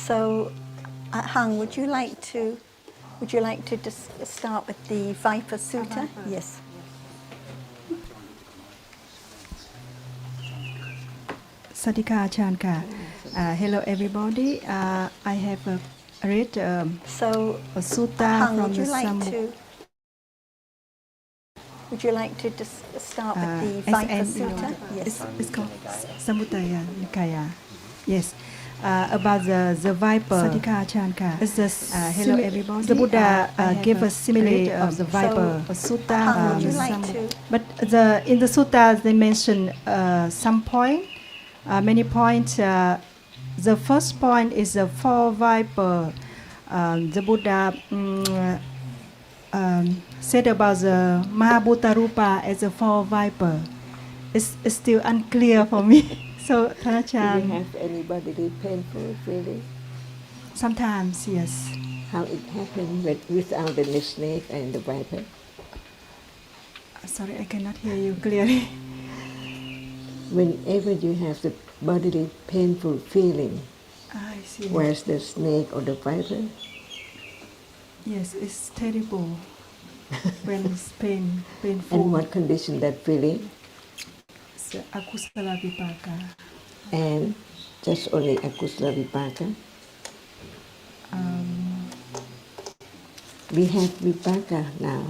So, Hang, would you like to just start with the Viper Sutta? Yes. Sadika Achanka. Hello everybody. I have read So, a sutta Hang, from would the would you like to just start with the Viper Sutta? Yes. It's called Samudaya Nikaya. Yes. About the viper. Sadika Achanka. Hello everybody. The Buddha gave a simile of the viper. So, A sutta. Hang, would you like to? But in the sutta they mention some point. Many points. The first point is the four viper. The Buddha said about the Mahabhuta Rupa as a four viper. It's still unclear for me. So, Do you Thanachan, have any bodily painful feeling? sometimes, yes. How it happened without the snake and the viper? Sorry, I cannot hear you clearly. Whenever you have the bodily painful feeling, I see. where's the snake or the viper? Yes, it's terrible when it's painful. And what condition that feeling? It's akusala vipaka. And just only akusala vipaka? We have vipaka now.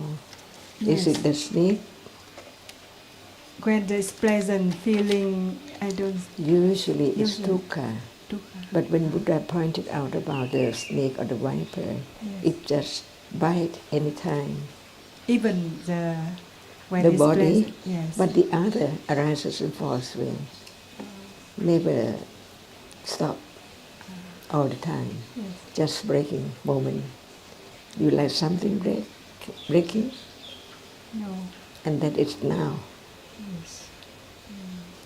Yes. Is it the snake? When there's pleasant feeling, I don't. Usually it's Usually. dukkha. Dukkha. But when Buddha pointed out about the snake or the viper, Yes. it just bite anytime. Even when The it's body, pleasant, yes. but the other arises and falls away. Never stop all the time. Yes. Just breaking moment. You like something breaking, No. and that is now. Yes.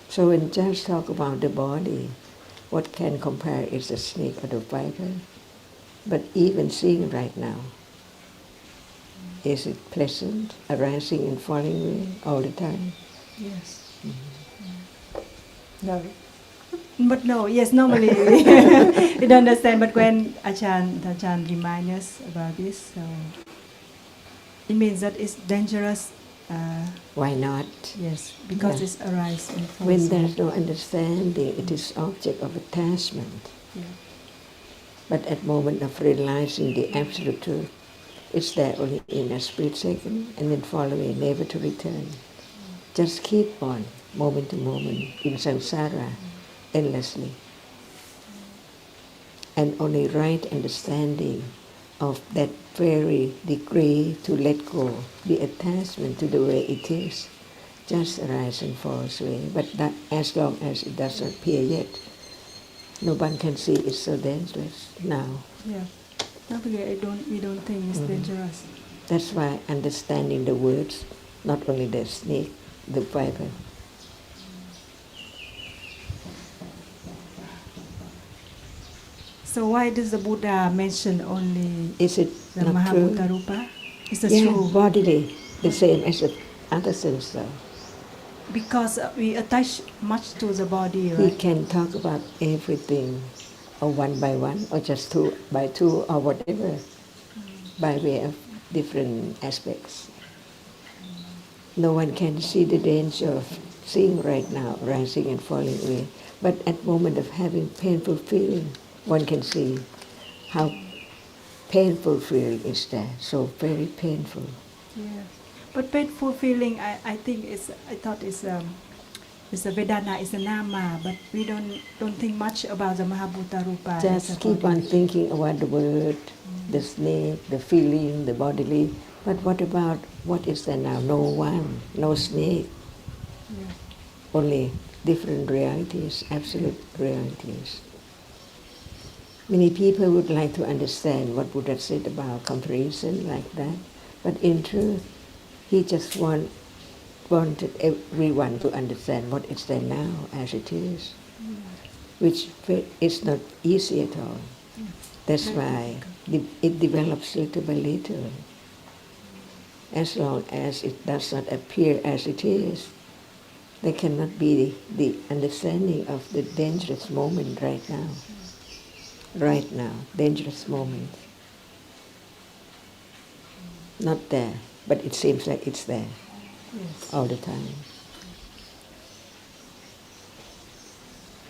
So when just talk about the body, what can compare is the snake or the viper? But even seeing right now, is it pleasant, arising and falling away all the time? Yes. No. But no, yes, normally we don't understand. But when Ajahn reminds us about this, so it means that it's dangerous. Why not? Yes, because Yeah. it's arise and falls. When there's no understanding, it is object of attachment. Yeah. But at moment of realizing the absolute truth, it's there only in a split second and then fall away, never to return. Just keep on, moment to moment, in samsara, endlessly. And only right understanding of that very degree to let go, the attachment to the way it is, just arise and falls away. But that, as long as it doesn't appear yet, no one can see it's so dangerous now. Yeah. Normally, we don't think it's dangerous. That's why understanding the words, not only the snake, the viper. So why does the Buddha mention only Is it the not true? Mahabhuta Rupa? Is that Yeah, true? bodily, the same as the other sense though. Because we attach much to the body, We right? can talk about everything, or one by one, or just two by two, or whatever, by way of different aspects. No one can see the danger of seeing right now, rising and falling away. But at moment of having painful feeling, one can see how painful feeling is there, so very painful. Yeah. But painful feeling, I think I thought it's a Vedana, it's a Nama, but we don't think much about the Mahabhuta Rupa. as a Just keep on body. thinking about the word, the snake, the feeling, the bodily. But what about, what is there now? No one, no snake, Yeah. only different realities, absolute realities. Many people would like to understand what Buddha said about comparison like that, but in truth, he just wanted everyone to understand what is there now as it is, which is not easy at all. That's why it develops little by little. As long as it does not appear as it is, there cannot be the understanding of the dangerous moment right now. right now, dangerous moment. Not there, but it seems like it's there all the time.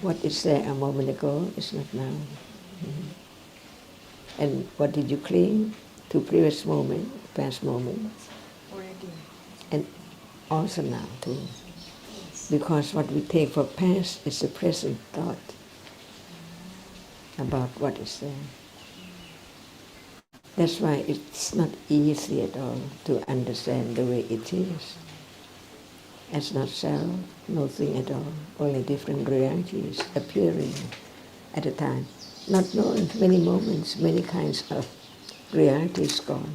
What is there a moment ago is not now. And what did you cling to previous moment, past moment? Already. And also now too. Because what we take for past is the present thought about what is there. That's why it's not easy at all to understand the way it is. As not self, no thing at all, only different realities appearing at a time. Not knowing many moments, many kinds of realities gone.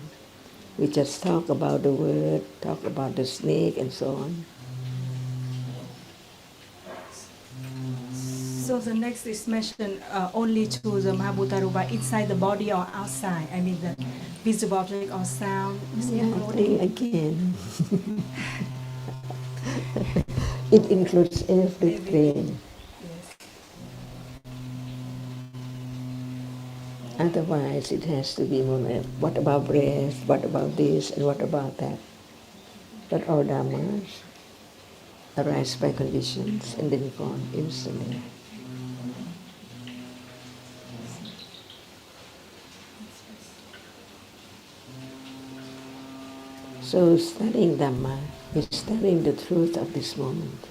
We just talk about the word, talk about the snake and so on. So the next is mentioned only to the Mahabhutarupa inside the body or outside. I mean the visible object or sound is Yeah, including. again. It includes everything. Yes. Otherwise, it has to be more, what about breath, what about this, and what about that? But all dhammas arise by conditions and then gone instantly. So studying Dhamma is studying the truth of this moment.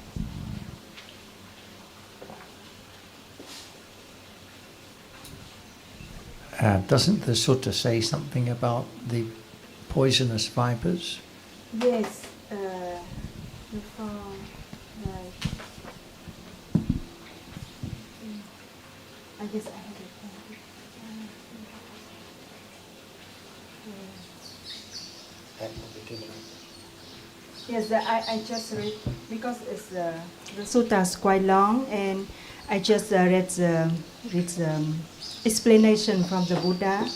Doesn't the sutta say something about the poisonous vipers? Yes. You found like. I guess I have it. At the beginning. Yes, I just read because it's the sutta is quite long, and I just read the explanation from the Buddha.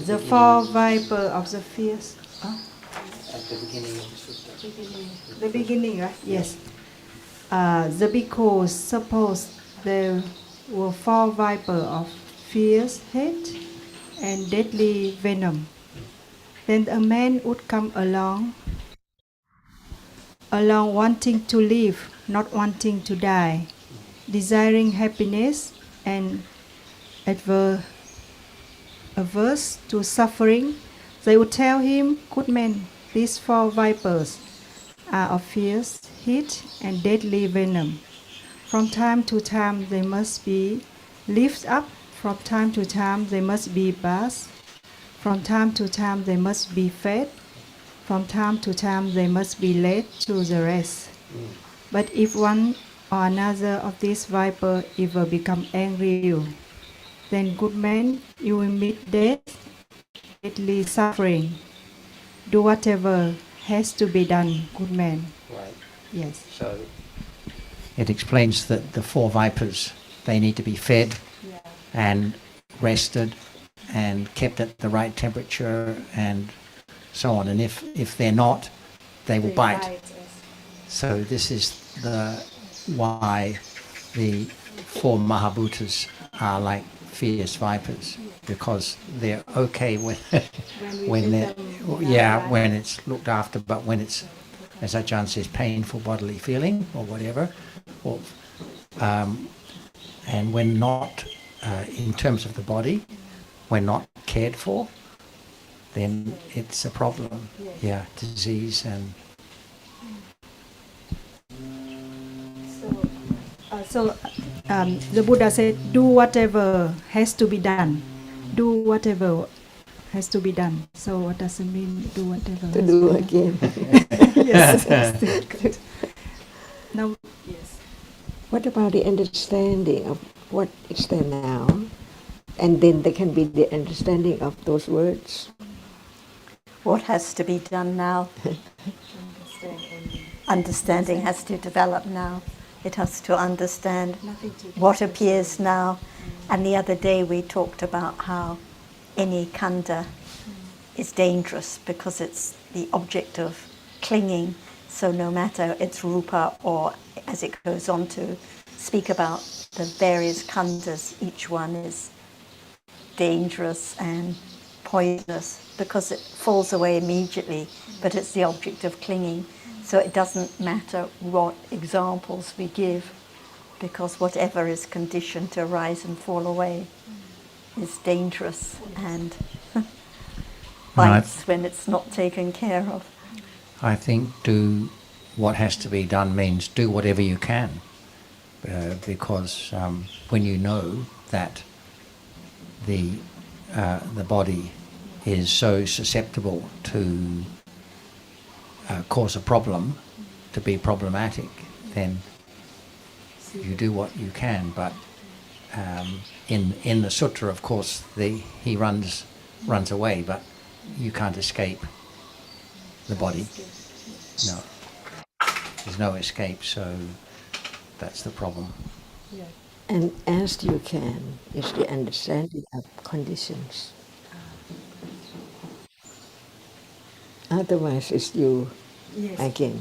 The four viper of the fierce. At the beginning of the sutta. The beginning, right? Yes. The bhikkhus suppose there were four viper of fierce hate and deadly venom. Then a man would come along wanting to live, not wanting to die, desiring happiness and averse to suffering. They would tell him, "Good man, these four vipers are of fierce heat and deadly venom. From time to time they must be lifted up, from time to time they must be bathed, from time to time they must be fed, from time to time they must be led to the rest. But if one or another of these vipers ever become angry with you, then good man, you will meet death, deadly suffering. Do whatever has to be done, good man." Right. Yes. So it explains that the four vipers, they need to be fed and rested and kept at the right temperature and so on. And if they're not, they will bite. So this is why the four Mahabhutas are like fierce vipers, because they're okay when when it's looked after, but when it's, as Ajahn says, painful bodily feeling or whatever, or and when not, in terms of the body, when not cared for, then it's a problem. Yeah, disease and. The Buddha said, "Do whatever has to be done. Do whatever has to be done." So what does it mean? Do whatever. To do again. Yes. Good. Now, yes. What about the understanding of what is there now? And then there can be the understanding of those words. What has to be done now? Understanding has to develop now. It has to understand what appears now. And the other day we talked about how any khandha is dangerous because it's the object of clinging. So no matter its rupa, or as it goes on to speak about the various khandhas, each one is dangerous and poisonous because it falls away immediately, but it's the object of clinging. So it doesn't matter what examples we give, because whatever is conditioned to rise and fall away is dangerous and bites when it's not taken care of. I think do what has to be done means do whatever you can, because when you know that the body is so susceptible to cause a problem, to be problematic, then you do what you can. But in the sutra, of course, he runs away, but you can't escape the body. No, there's no escape. So that's the problem. And as you can is the understanding of conditions. Otherwise, it's you again.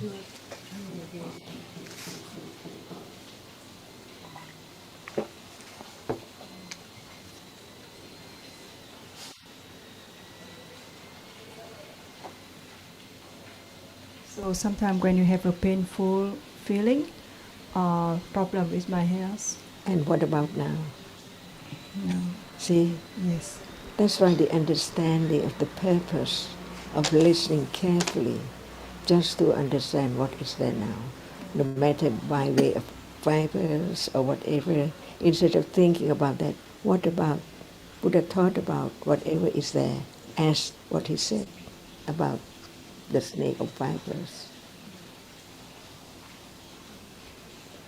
So sometimes when you have a painful feeling or problem with my health, And what about now? no. See, Yes. that's why the understanding of the purpose of listening carefully, just to understand what is there now, no matter by way of fibers or whatever, instead of thinking about that, what about, Buddha thought about whatever is there, as what he said about the snake of fibers.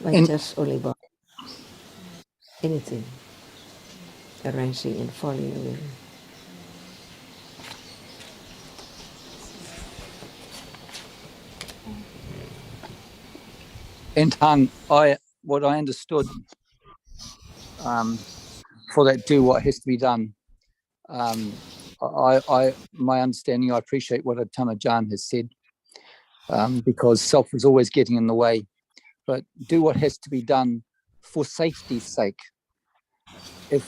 But just only about anything arising and falling away. In Tang, what I understood for that do what has to be done. My understanding, I appreciate what Intl.Dhamma Jan has said, because self is always getting in the way. But do what has to be done for safety's sake. If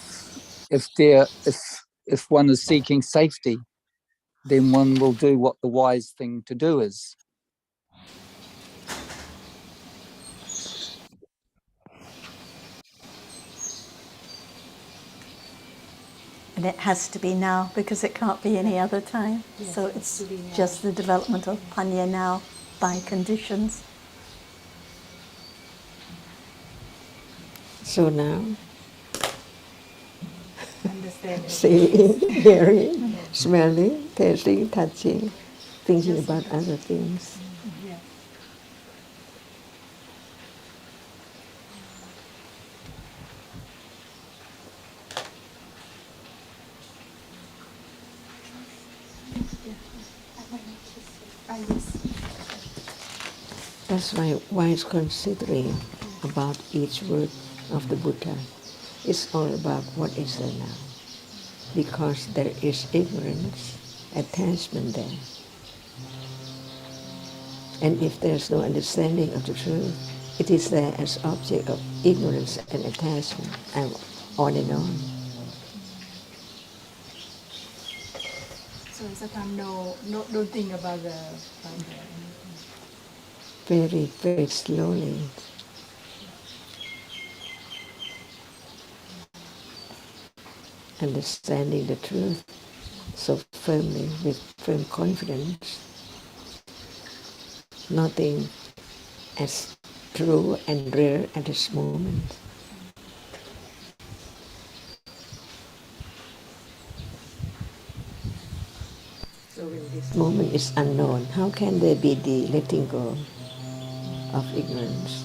one is seeking safety, then one will do what the wise thing to do is. And it has to be now because it can't be any other time. Yes, so it's just the development of panya now by conditions. So now, Understand. seeing, hearing, smelling, tasting, touching, thinking about other things. Yeah. That's why wise considering about each word of the Buddha is all about what is there now. Because there is ignorance, attachment there. And if there's no understanding of the truth, it is there as object of ignorance and attachment, and on and on. So sometimes don't think about the Very, very slowly. Understanding the truth so firmly, with firm confidence. Nothing as true and rare at this moment. So when this moment is unknown, how can there be the letting go of ignorance?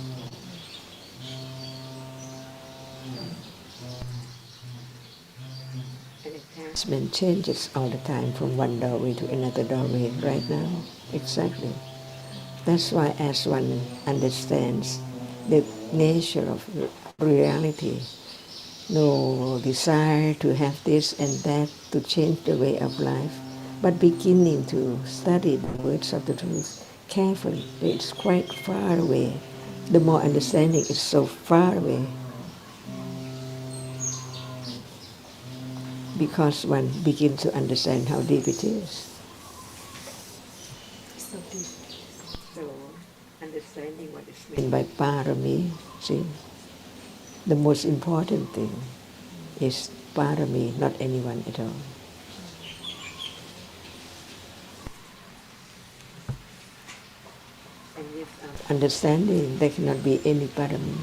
And attachment changes all the time from one doorway to another doorway right now. Exactly. That's why as one understands the nature of reality, no desire to have this and that to change the way of life, but beginning to study the words of the truth carefully. It's quite far away. The more understanding is so far away. because one begins to understand how deep it is. So deep. So, understanding what is meant by parami, see, the most important thing is parami, not anyone at all. And without understanding, there cannot be any parami.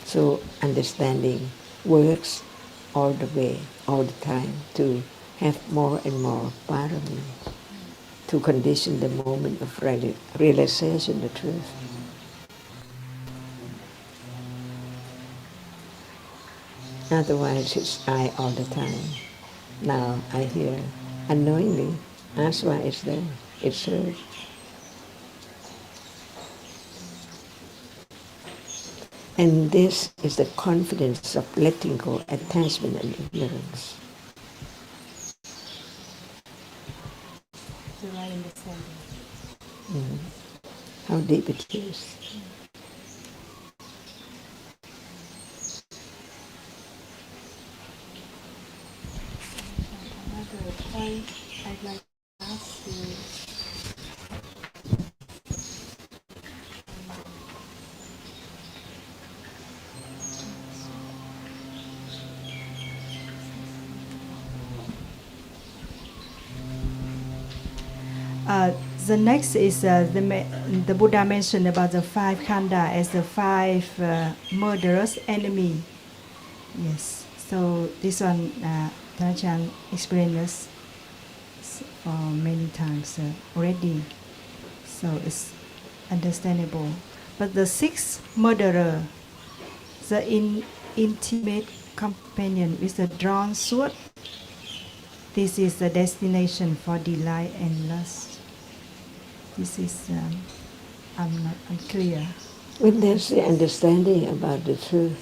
So, understanding works all the way, all the time, to have more and more parami, to condition the moment of realization, the truth. Otherwise, it's I all the time. Now I hear unknowingly. That's why it's there. It's heard. And this is the confidence of letting go attachment and ignorance. The right understanding. How deep it is. Another point I'd like to ask you. The next is the Buddha mentioned about the 5 khanda as the 5 murderous enemy. Yes. So this one, Thanachan explained us for many times already. So it's understandable. But the 6th murderer, the intimate companion with the drawn sword, this is the destination for delight and lust. This is I'm not unclear. When there's the understanding about the truth,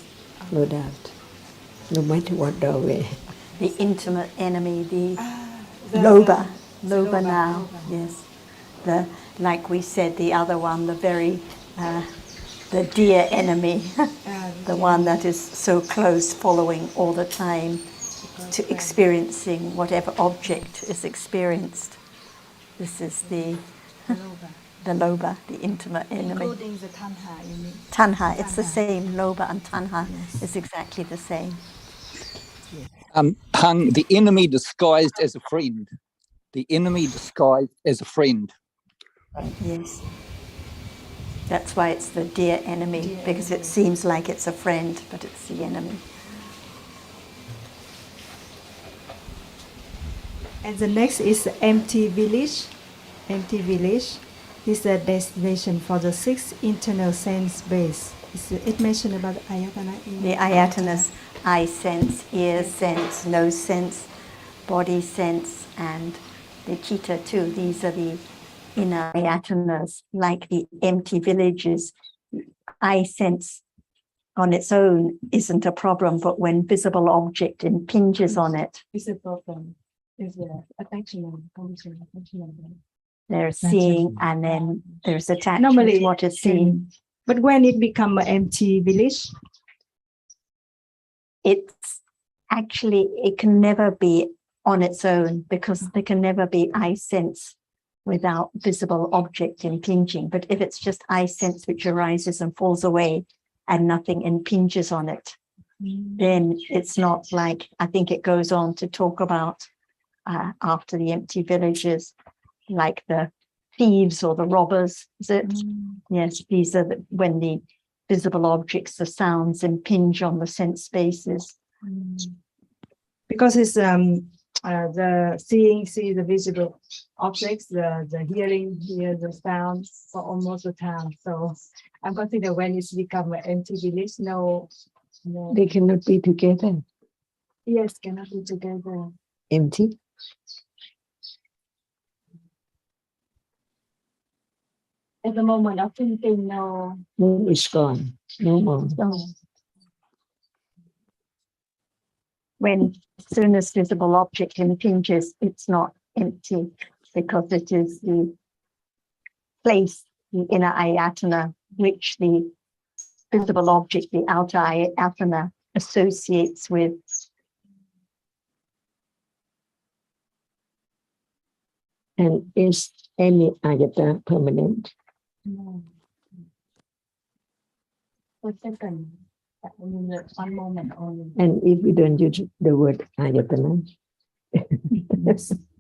no doubt, no matter what the way. The intimate enemy, the The loba loba, now, loba. yes. The, like we said, the other one, the very, the dear enemy, the one that is so close, following all the time, to experiencing whatever object is experienced. This is the loba, the intimate enemy. Including the tanha, you mean? Tanha, it's the Tanha. same. Loba and tanha Yes. is exactly the same. Hung, the enemy disguised as a friend. The enemy disguised as a friend. Yes. That's why it's the dear enemy, because it seems like it's a friend, but it's the enemy. And the next is the empty village. Empty village. This is the destination for the 6 internal sense base. It mentioned about ayatana. The ayatanas, eye sense, ear sense, nose sense, body sense, and the chitta too. These are the inner ayatanas, like the empty villages. Eye sense on its own isn't a problem, but when visible object impinges on it, It's a problem. It's attachment. there's seeing, and then there's attachment Normally, to what is seen. But when it becomes an empty village, It's actually, it can never be on its own, because there can never be eye sense without visible object impinging. But if it's just eye sense which arises and falls away and nothing impinges on it, then it's not like, I think it goes on to talk about after the empty villages, like the thieves or the robbers, is it? Yes, these are when the visible objects, the sounds impinge on the sense spaces. because it's the seeing, see the visible objects, the hearing, hear the sound for almost the time. So I'm considering when it's become an empty village, no. They cannot be together. Yes, cannot be together. Empty. At the moment of thinking, no. No, it's gone. No more. When as soon as visible object impinges, it's not empty, because it is the place, the inner ayatana, which the visible object, the outer ayatana, associates with. And is any ayata permanent? No. For second, one moment only. And if we don't use the word ayatana,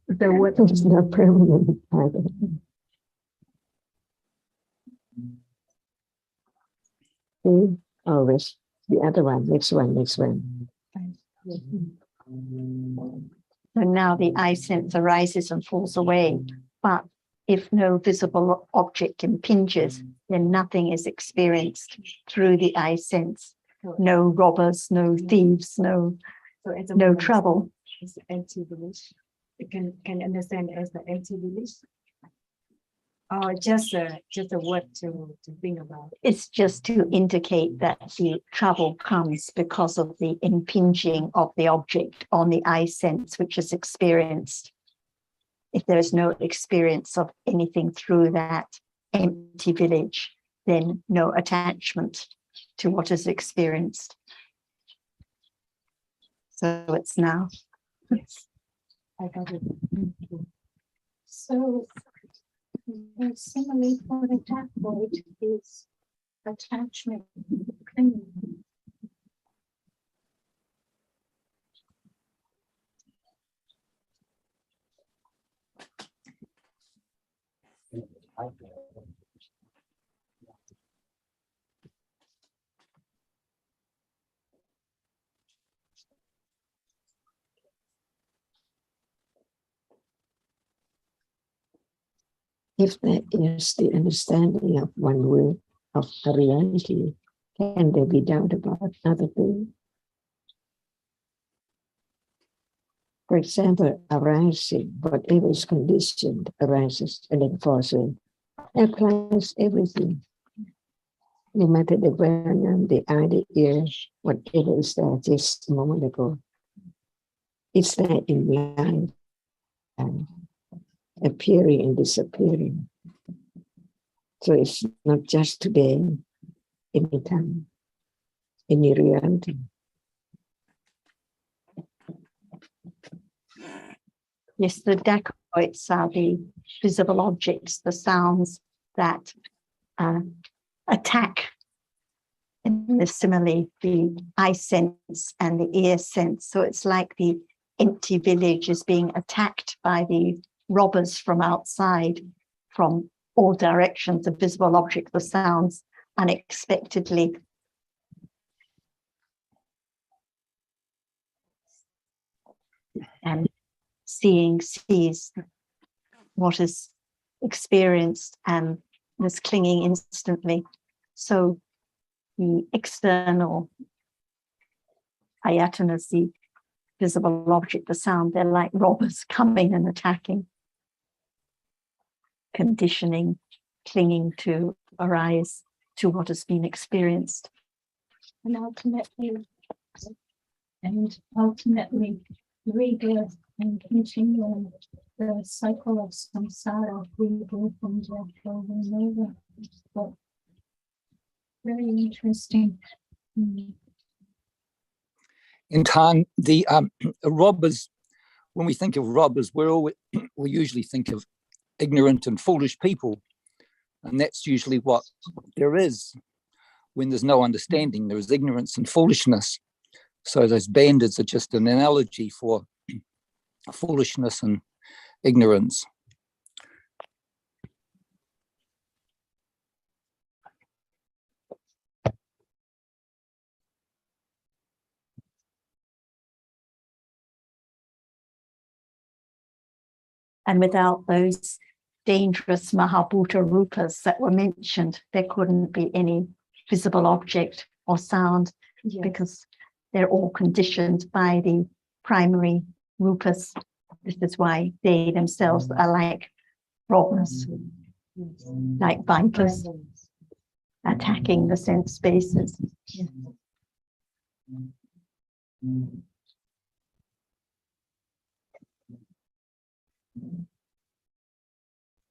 The word it's not permanent either. Okay, always the other one, next one. So now the eye sense arises and falls away, but if no visible object impinges, then nothing is experienced through the eye sense. No robbers, no thieves, no trouble. It's empty village. You can understand as the empty village. Or just a word to think about. It's just to indicate that the trouble comes because of the impinging of the object on the eye sense, which is experienced. If there is no experience of anything through that empty village, then no attachment to what is experienced. So it's now. Yes, I got it. So the simile for the tabloid is attachment. If that is the understanding of one way of a reality, can there be doubt about other things? For example, arising, whatever is conditioned arises and then falls away. Applies everything. No matter the venom, the eye, the ear, whatever is there just a moment ago. It's there in life, and appearing and disappearing. So it's not just today, anytime, any reality. Yes, the dacoits are the visible objects, the sounds that attack in the simile, the eye sense and the ear sense. So it's like the empty village is being attacked by the robbers from outside, from all directions, the visible object, the sounds unexpectedly. And sees what is experienced and is clinging instantly. So the external ayatanas, the visible object, the sound, they're like robbers coming and attacking, conditioning, clinging to arise to what has been experienced. And ultimately rebirth and continue the cycle of samsara, rebirth and death over and over. But very interesting. In time, the robbers, when we think of robbers, we usually think of ignorant and foolish people. And that's usually what there is. When there's no understanding, there is ignorance and foolishness. So those bandits are just an analogy for foolishness and ignorance. And without those dangerous Mahabhuta rupas that were mentioned, there couldn't be any visible object or sound, because they're all conditioned by the primary rupas. This is why they themselves are like robbers, like vipers, attacking the sense spaces.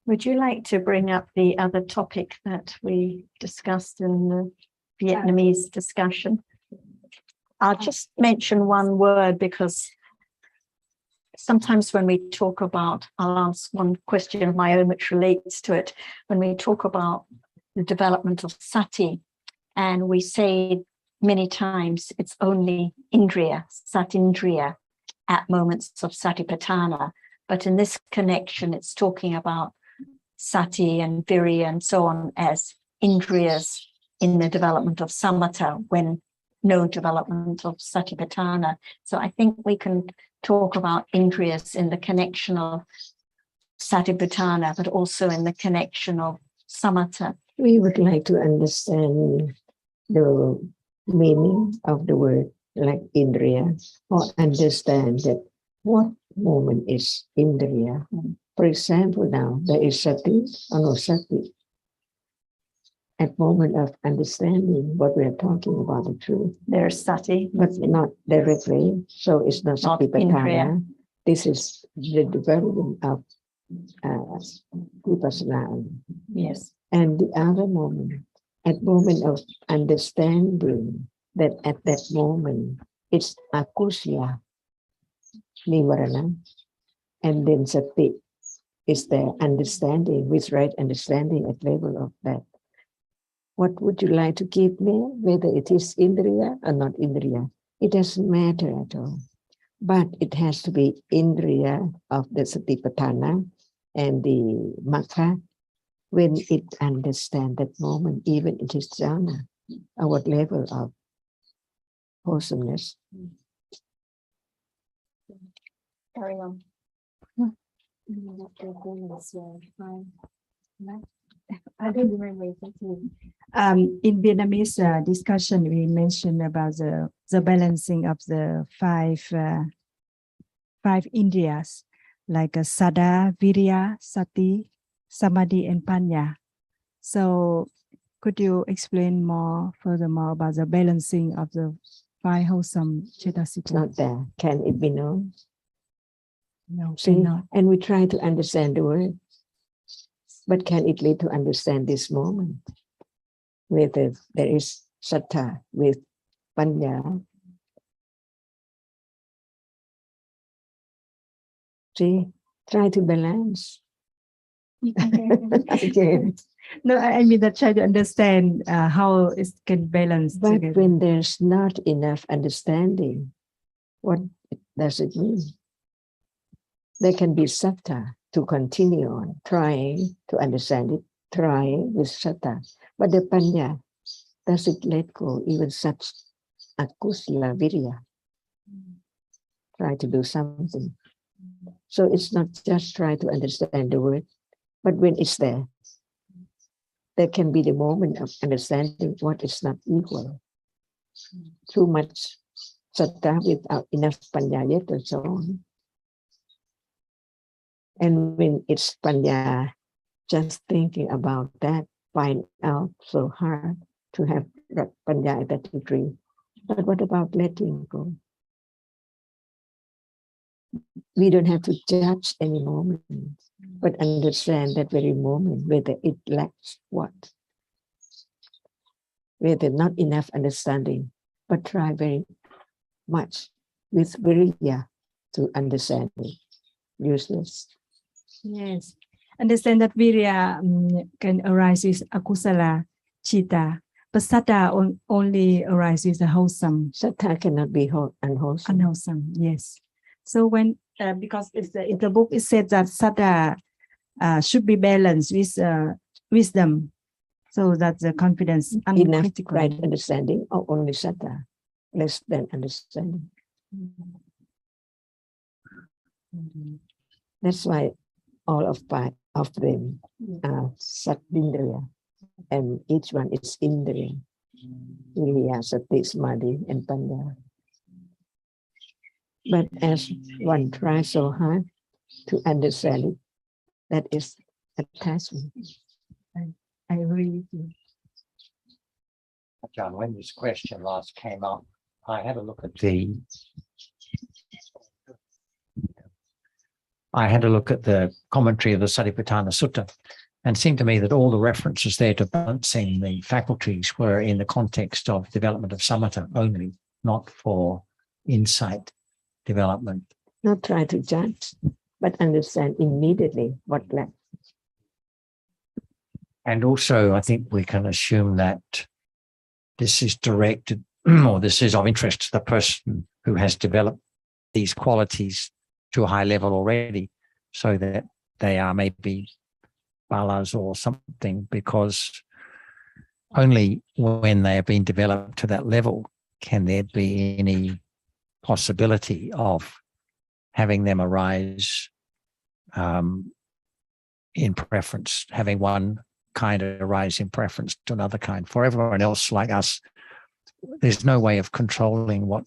Would you like to bring up the other topic that we discussed in the Vietnamese discussion? I'll just mention one word because sometimes when we talk about, I'll ask one question of my own which relates to it. When we talk about the development of sati, and we say many times it's only indriya, satindriya, at moments of satipatthana. But in this connection, it's talking about sati and virya and so on as indriyas in the development of samatha when no development of satipatthana. So I think we can talk about indriyas in the connection of satipatthana, but also in the connection of samatha. We would like to understand the meaning of the word like indriya, or understand that what moment is indriya. For example, now there is sati or no sati. At moment of understanding what we are talking about, the truth. There's sati, but not directly. So it's not satipatthana. This is the development of vipassana. Yes. And the other moment, at moment of understanding that at that moment it's akusya, nivarana, and then sati is the understanding, with right understanding at level of that. What would you like to give me? Whether it is indriya or not indriya, it doesn't matter at all. But it has to be indriya of the satipatthana and the magga when it understands that moment, even it is jhana, or what level of wholesomeness. Carry on. I don't remember exactly. In Vietnamese discussion, we mentioned about the balancing of the five Indriyas, like Sada, Virya, Sati, Samadhi, and Panya. So could you explain furthermore about the balancing of the five wholesome cetasika? It's not there. Can it be known? No, See, cannot. and we try to understand the word, but can it lead to understand this moment? Whether there is sattha with panya. See, try to balance. Again. No, I mean that try to understand how it can balance. But together. when there's not enough understanding, what does it mean? There can be sattha to continue on, trying to understand it, trying with sattha. But the panya, does it let go even such akusala virya? Try to do something. So it's not just try to understand the word, but when it's there can be the moment of understanding what is not equal. Too much sattha without enough panya yet and so on. And when it's panya, just thinking about that, find out so hard to have that panya at that degree. But what about letting go? We don't have to judge any moment, but understand that very moment, whether it lacks what. Whether not enough understanding, but try very much with virya to understand it. Useless. Yes, understand that virya can arise as akusala chitta, but sattva only arises the wholesome. Sattva cannot be unwholesome. Unwholesome, yes. So when because in the book it said that sattva should be balanced with wisdom, so that the confidence Enough uncritical. right understanding, or only sattva, less than understanding. That's why all of five of them are satindriya, and each one is indriya. Virya, sati, samadhi, and panya. But as one tries so hard to understand it, that is attachment. I agree with you. John, when this question last came up, I had a look at the commentary of the Satipatthana Sutta, and it seemed to me that all the references there to balancing the faculties were in the context of development of samatha only. not for insight development. Not try to judge, but understand immediately what left. And also, I think we can assume that this is directed, or this is of interest to the person who has developed these qualities to a high level already, so that they are maybe balas or something, because only when they have been developed to that level can there be any possibility of having them arise in preference, having one kind arise in preference to another kind. For everyone else like us, there's no way of controlling what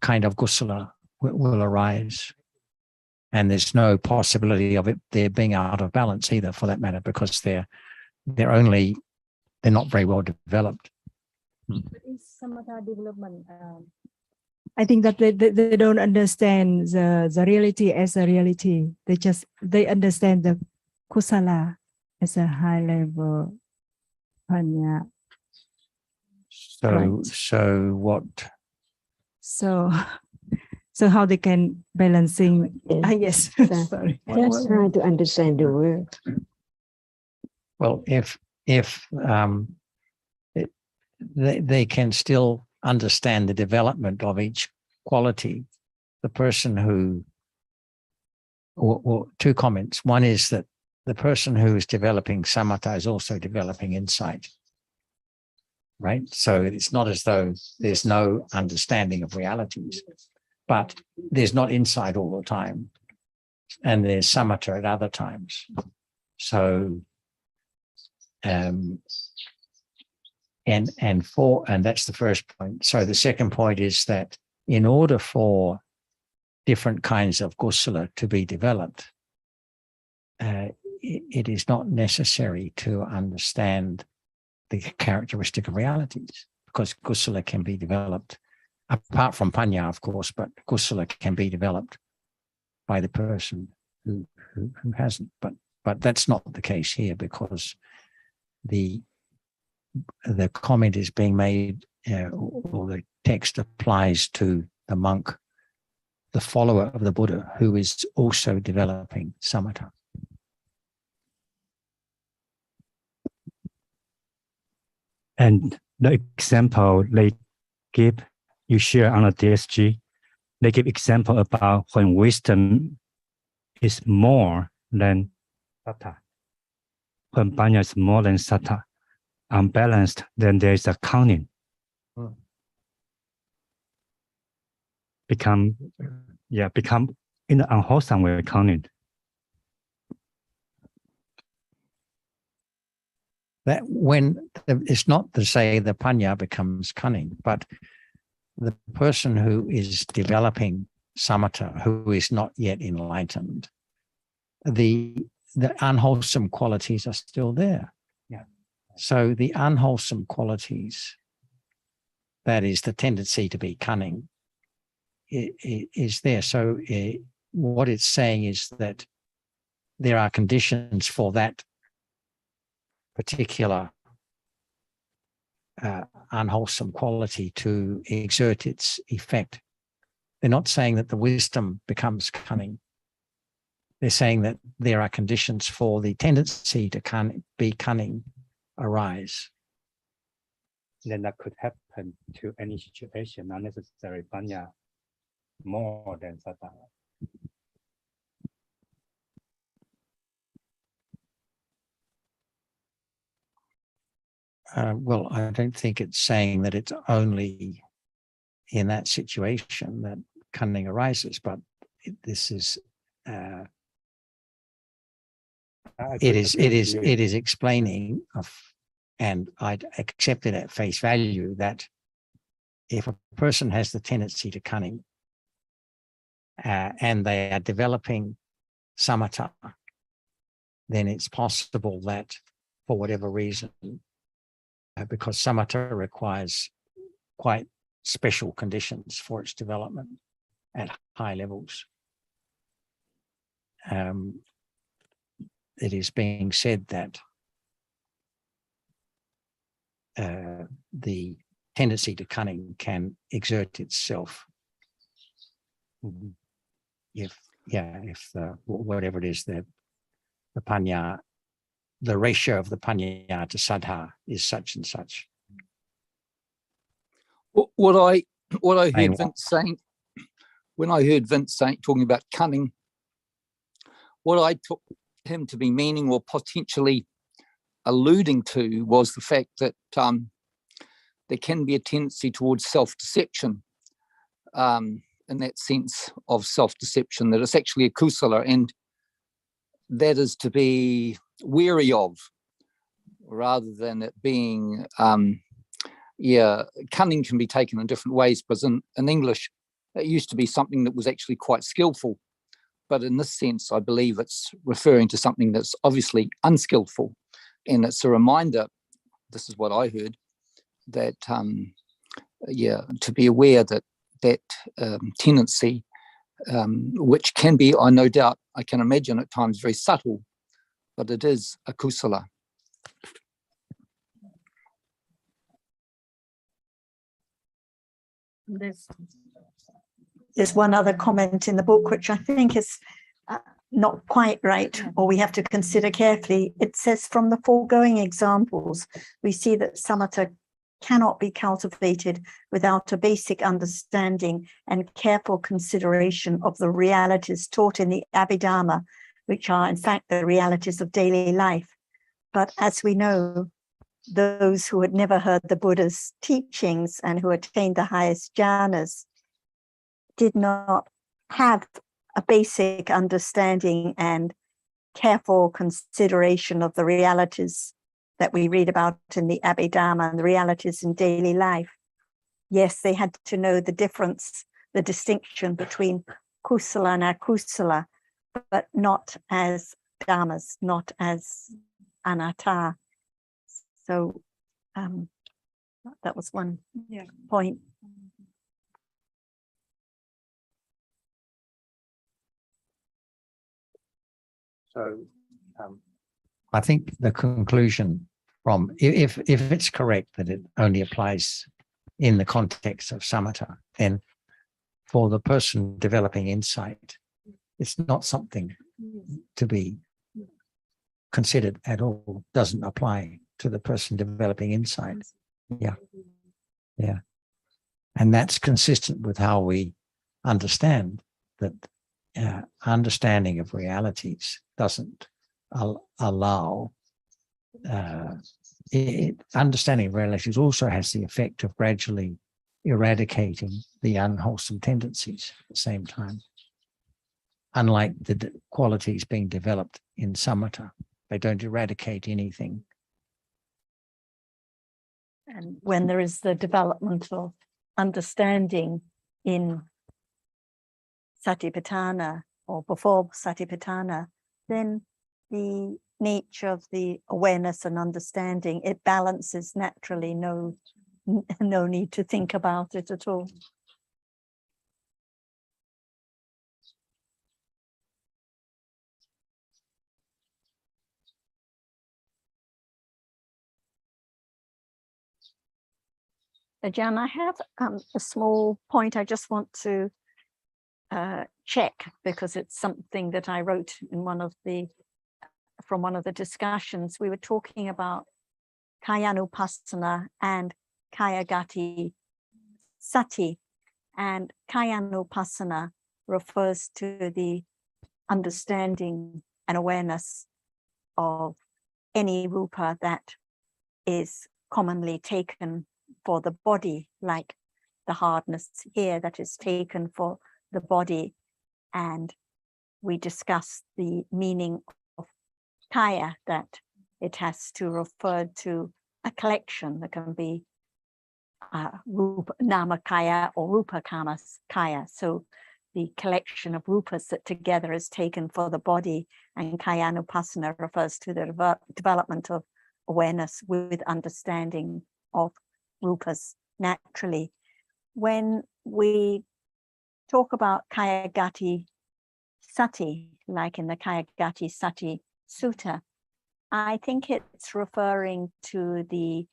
kind of kusala will arise. And there's no possibility of it there being out of balance either, for that matter, because they're not very well developed. But in samatha development, I think that they don't understand the reality as a reality. They understand the kusala as a high level panya. So Right. so what? So how they can balancing? Yes. Yes. Sorry. Just try to understand the word. Well, if they can still understand the development of each quality, the person who, or two comments. One is that the person who is developing samatha is also developing insight, right? So it's not as though there's no understanding of realities, but there's not insight all the time, and there's samatha at other times. So, and that's the first point. So the second point is that in order for different kinds of kusala to be developed, it is not necessary to understand the characteristic of realities, because kusala can be developed apart from panya, of course, but kusala can be developed by the person who hasn't. But that's not the case here, because the comment is being made, or the text applies to the monk, the follower of the Buddha, who is also developing samatha. And the example they give, you share on the DSG, they give example about when wisdom is more than sattva. When panya is more than sattva, unbalanced, then there is a cunning. Become in an unwholesome way cunning. That when it's not to say the panya becomes cunning, but the person who is developing samatha, who is not yet enlightened, the unwholesome qualities are still there. Yeah. So the unwholesome qualities, that is the tendency to be cunning, is there. So what it's saying is that there are conditions for that particular unwholesome quality to exert its effect. They're not saying that the wisdom becomes cunning. They're saying that there are conditions for the tendency to be cunning arise. Then that could happen to any situation, not necessarily panya more than sattva. Well, I don't think it's saying that it's only in that situation that cunning arises, but this is it is explaining and I'd accept it at face value that if a person has the tendency to cunning and they are developing samatha, then it's possible that for whatever reason, because samatha requires quite special conditions for its development at high levels. It is being said that the tendency to cunning can exert itself. If whatever it is, the panya, the ratio of the panya to saddha is such and such. What I heard Vince saying, when I heard Vince talking about cunning, what I took him to be meaning or potentially alluding to was the fact that there can be a tendency towards self-deception, in that sense of self-deception, that it's actually a kusala, and that is to be wary of, rather than it being, cunning can be taken in different ways, because in English, it used to be something that was actually quite skillful. But in this sense, I believe it's referring to something that's obviously unskillful. And it's a reminder, this is what I heard, that, to be aware that tendency, which can be, I no doubt, I can imagine at times very subtle, but it is a kusala. There's one other comment in the book which I think is not quite right, or we have to consider carefully. It says, from the foregoing examples, we see that samatha cannot be cultivated without a basic understanding and careful consideration of the realities taught in the Abhidhamma, which are in fact the realities of daily life. But as we know, those who had never heard the Buddha's teachings and who attained the highest jhanas did not have a basic understanding and careful consideration of the realities that we read about in the Abhidhamma and the realities in daily life. Yes, they had to know the difference, the distinction between kusala and akusala, but not as dhammas, not as anatta. So that was one point. So I think the conclusion from, if it's correct that it only applies in the context of samatha, then for the person developing insight, it's not something to be considered at all, doesn't apply to the person developing insight. Yeah. And that's consistent with how we understand that understanding of realities doesn't allow understanding of realities also has the effect of gradually eradicating the unwholesome tendencies at the same time. Unlike the qualities being developed in samatha, they don't eradicate anything. And when there is the development of understanding in satipatthana or before satipatthana, then the nature of the awareness and understanding, it balances naturally, no need to think about it at all. Jan, I have a small point I just want to check, because it's something that I wrote in from one of the discussions. We were talking about kayanupassana and kayagati sati, and kayanupassana refers to the understanding and awareness of any rupa that is commonly taken for the body, like the hardness here that is taken for the body. And we discussed the meaning of kaya, that it has to refer to a collection that can be rupa, nama kaya or rupa kaya. So the collection of rupas that together is taken for the body, and kayanupassana refers to the development of awareness with understanding of rupas naturally. When we talk about kayagati sati, like in the Kayagati Sati Sutta, I think it's referring to the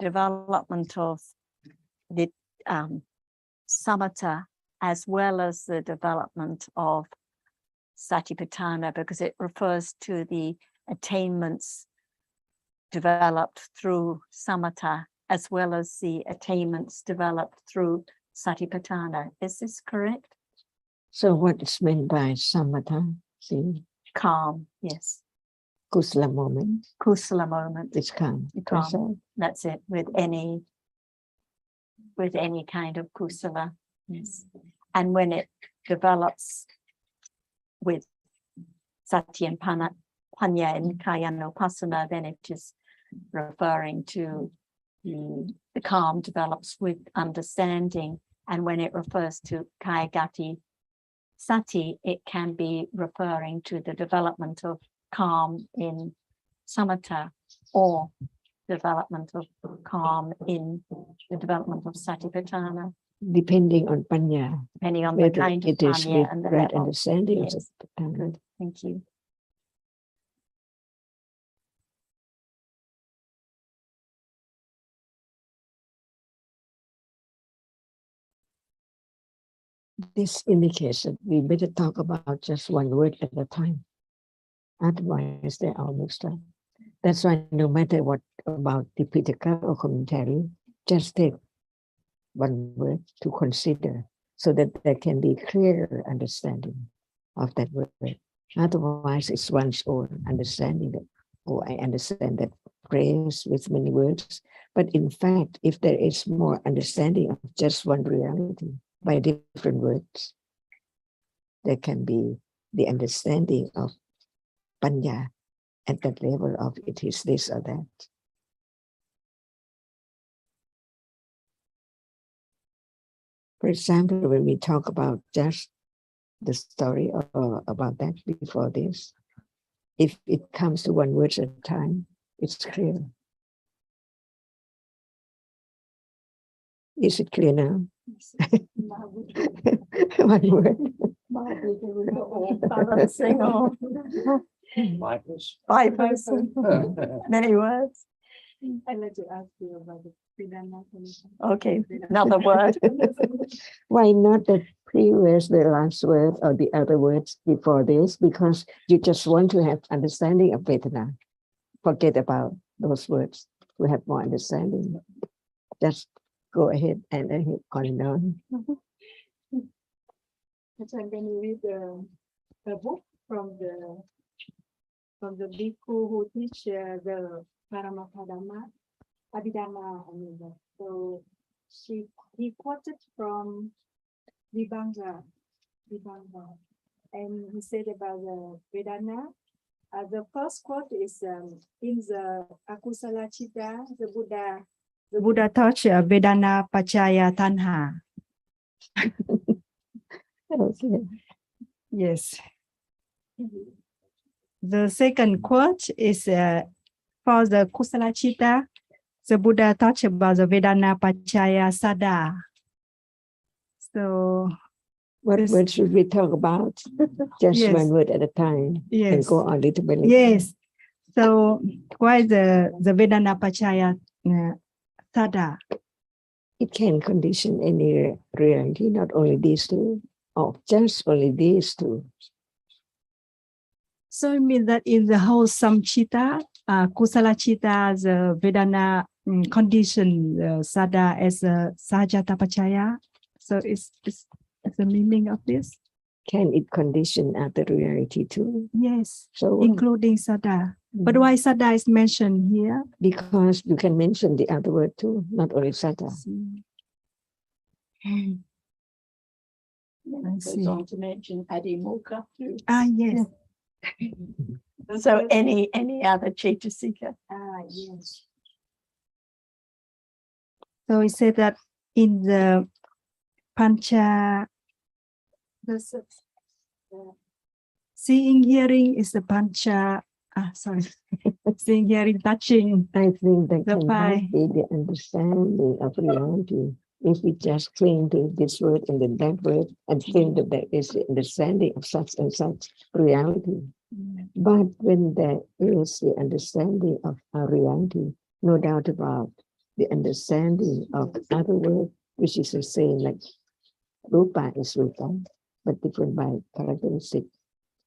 development of the samatha as well as the development of satipatthana, because it refers to the attainments developed through samatha as well as the attainments developed through satipatthana. Is this correct? So what is meant by samatha? See, Calm, yes. kusala moment. Kusala moment. It's calm. Calm. That's it. With any kind of kusala. Yes. And when it develops with sati and panya and kayanopasana, then it is referring to the calm develops with understanding. And when it refers to kayagati sati, it can be referring to the development of calm in samatha or development of calm in the development of satipatthana. Depending on panya. Depending on the kind of it is panya with and the right level. understanding of Yes. satipatthana. Good, thank you. This indicates that we better talk about just one word at a time. Otherwise, they're all mixed up. That's why no matter what about the Pitaka or commentary, just take one word to consider so that there can be clear understanding of that word. Otherwise, it's one's own understanding that, oh, I understand that phrase with many words. But in fact, if there is more understanding of just one reality by different words, there can be the understanding of panya at that level of it is this or that. For example, when we talk about just the story or about that before this, if it comes to one word at a time, it's clear. Is it clear now? One word. Balancing or vipers. Many words. I'd like to ask you about the Vedana. Okay, another word. Why not the previous, the last word or the other words before this? Because you just want to have understanding of Vedana. Forget about those words to have more understanding. Just go ahead and on and on. I'm going to read the book from the bhikkhu who teach the Paramapadama, Abhidhamma. So he quoted from Vibhanga, and he said about the Vedana. The first quote is in the Akusala Chitta, the Buddha taught Vedana Pachaya Tanha. Okay. Yes. The second quote is for the Kusala Chitta, the Buddha taught about the Vedana Pachaya Sada. So, What word should we talk about? Just yes. one word at a time. Yes. And go on little by little. Yes. So, why the Vedana Pachaya Sada? It can condition any reality, not only these two, or just only these two. So it means that in the whole samchitta, kusala chitta, the Vedana condition sada as a sajata pachaya. So it's the meaning of this. Can it condition other reality too? Yes, So including sada. But why sada is mentioned here? because you can mention the other word too, not only sada. I see. On to mention adhimokkha too. Yes. So any other Chaitasika. Yes. So he said that in the pancha, seeing, hearing is the pancha. Seeing, hearing, touching. I think that The cannot be the understanding of reality. If we just cling to this word and then that word and think that there is the understanding of such and such reality. But when there is the understanding of our reality, no doubt about the understanding of other word which is the same like rupa is rupa, but different by characteristic,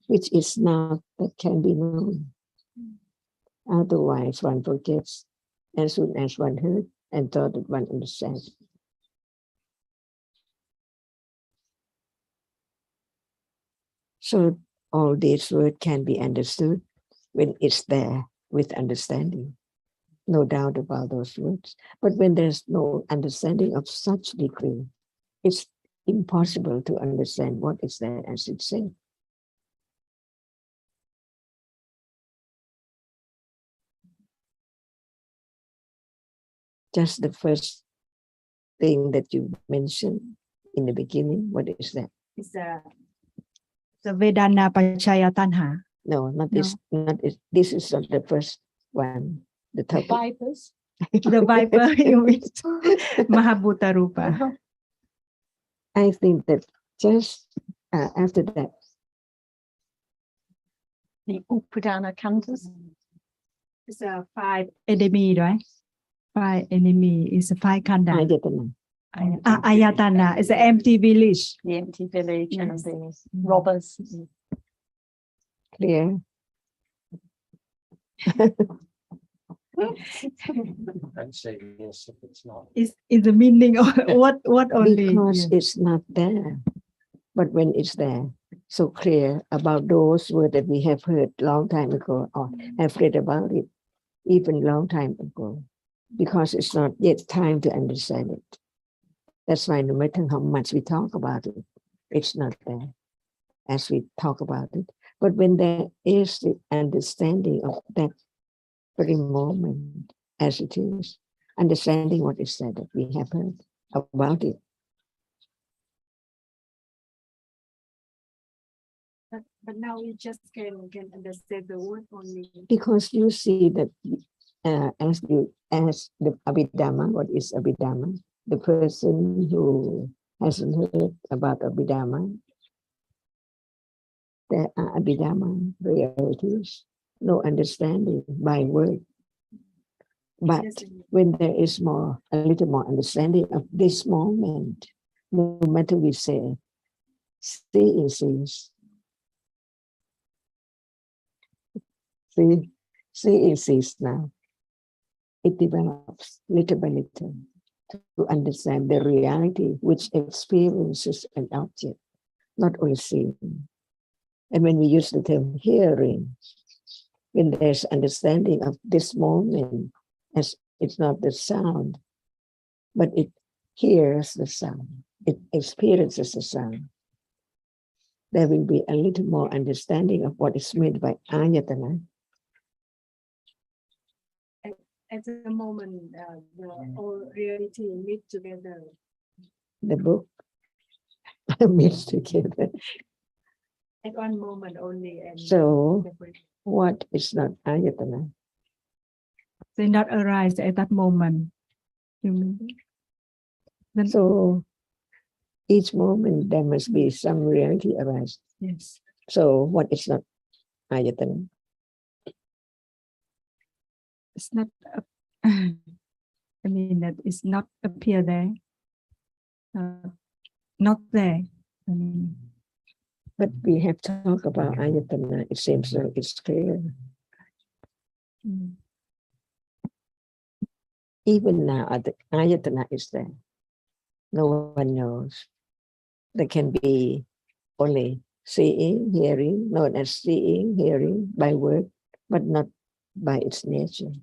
which is not that can be known. Otherwise, one forgets as soon as one heard and thought that one understands. So all these words can be understood when it's there with understanding. No doubt about those words. But when there's no understanding of such degree, it's impossible to understand what is there as it said. Just the first thing that you mentioned in the beginning, what is that? It's the Vedana Pachaya Tanha. No, not this. Not this. This is not the first one. The topic. Vipers. The viper in which Mahabhuta Rupa. I think that just after that, The Upadana Khandhas. It's a 5 enemy, right? 5 enemy is a 5 khanda. Ayatana. Ayatana is an empty village. The empty village and Yes. the robbers. Clear? Don't say yes if it's not. Is in the meaning of what only? Because Yes. it's not there. But when it's there, so clear about those words that we have heard long time ago or have read about it even long time ago, because it's not yet time to understand it. That's why no matter how much we talk about it, it's not there as we talk about it. But when there is the understanding of that very moment as it is, understanding what is said that we have heard about it, But now we just can understand the word only. because you see that as the Abhidhamma, what is Abhidhamma? The person who hasn't heard about Abhidhamma, there are Abhidhamma realities, no understanding by word. But when there is a little more understanding of this moment, no matter we say, see is now. It develops little by little to understand the reality which experiences an object, not only seeing. And when we use the term hearing, when there's understanding of this moment, as it's not the sound, but it hears the sound, it experiences the sound, there will be a little more understanding of what is meant by ayatana. At the moment, the whole reality meet together. The book meets together. At one moment only. And So what is not ayatana? they not arise at that moment. You mean? Then, So each moment there must be some reality arise. yes. So what is not ayatana? It's not. I mean that it's not appear there. Not there. I mean, But we have talked about ayatana. It seems like it's clear. Even now, the ayatana is there. No one knows. There can be only seeing, hearing, known as seeing, hearing by word, but not by its nature.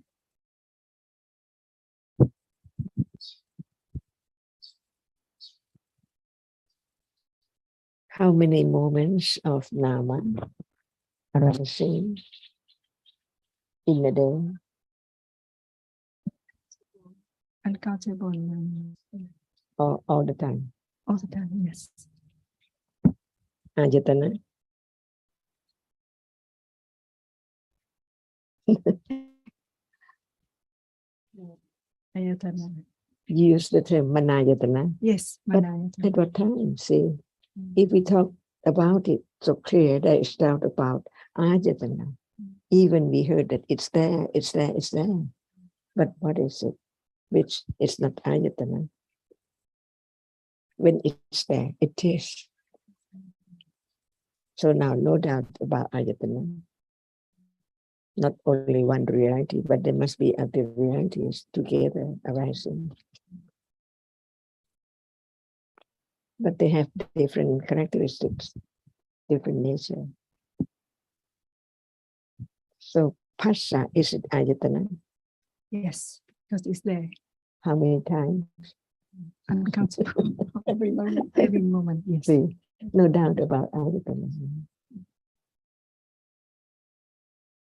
How many moments of nama arising in a day? uncountable. All the time. All the time, yes. Ayatana. Ayatana. Use the term manayatana. Yes, But manayatana. at what time? See, if we talk about it so clear, there is doubt about ayatana. Even we heard that it's there, it's there, it's there. But what is it? Which is not ayatana. When it's there, it is. So now, no doubt about Ayatana. Not only one reality, but there must be other realities together arising. But they have different characteristics, different nature. So Pasha, is it Ayatana? Yes, because it's there. How many times? Uncountable. Every moment, yes. See, no doubt about Ayatana.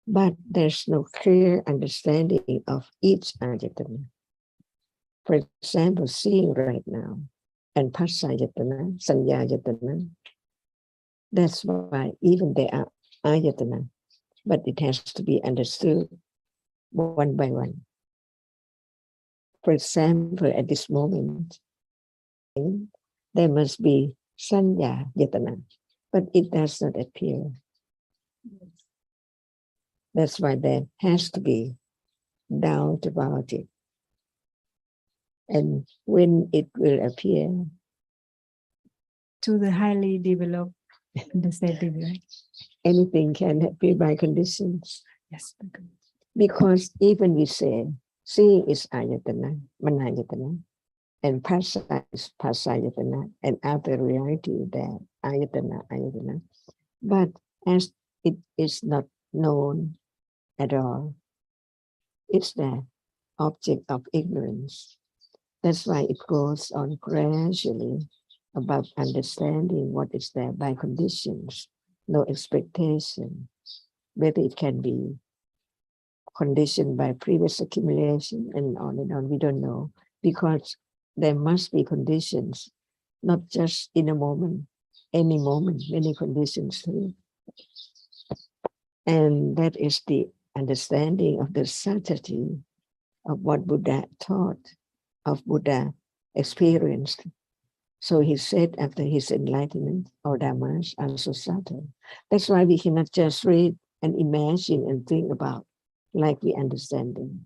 But there's no clear understanding of each Ayatana. For example, seeing right now, and Pasayatana, Sanyayatana. That's why even they are Ayatana, but it has to be understood one by one. For example, at this moment, there must be Sanya Yatana, but it does not appear. That's why there has to be doubt about it. And when it will appear, To the highly developed understanding, right? anything can appear by conditions. Yes. Because even we say, seeing is Ayatana, Manayatana, and Pasa is Pasayatana, and other reality there, Ayatana. But as it is not known at all, it's the object of ignorance. That's why it goes on gradually about understanding what is there by conditions, no expectation, whether it can be conditioned by previous accumulation and on, we don't know, because there must be conditions, not just in a moment, any moment, many conditions too. And that is the understanding of the subtlety of what Buddha taught, of Buddha experienced. So he said after his enlightenment, our Dhammas are so subtle. That's why we cannot just read and imagine and think about like we understand them.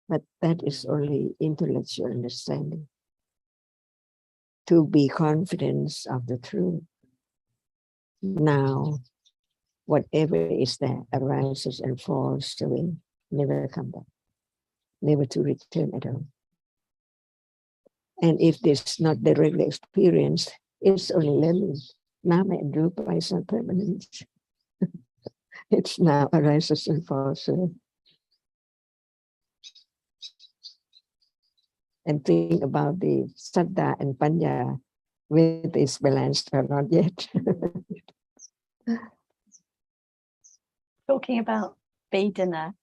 But that is only intellectual understanding. To be confident of the truth. Now, whatever is there arises and falls away, never come back, never to return at all. And if this is not directly experienced, it's only learning. Nama and Rupa is not permanent. It's now arises and falls away. And think about the Saddha and Panya, whether it's balanced or not yet. Talking about Vedana,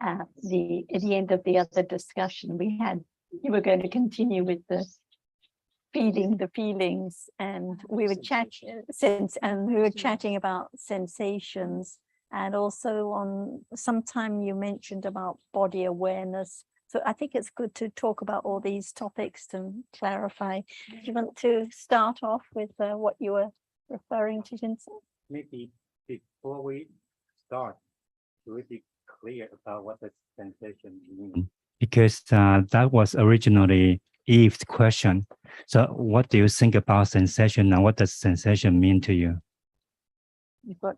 at the end of the other discussion we had, you were going to continue with the feelings, and we were chatting about sensations, and also on sometime you mentioned about body awareness. So I think it's good to talk about all these topics to clarify. Do you want to start off with what you were referring to, Jinsen? Maybe before we start, to be clear about what the sensation means. Because that was originally Eve's question. So what do you think about sensation and what does sensation mean to you? You've got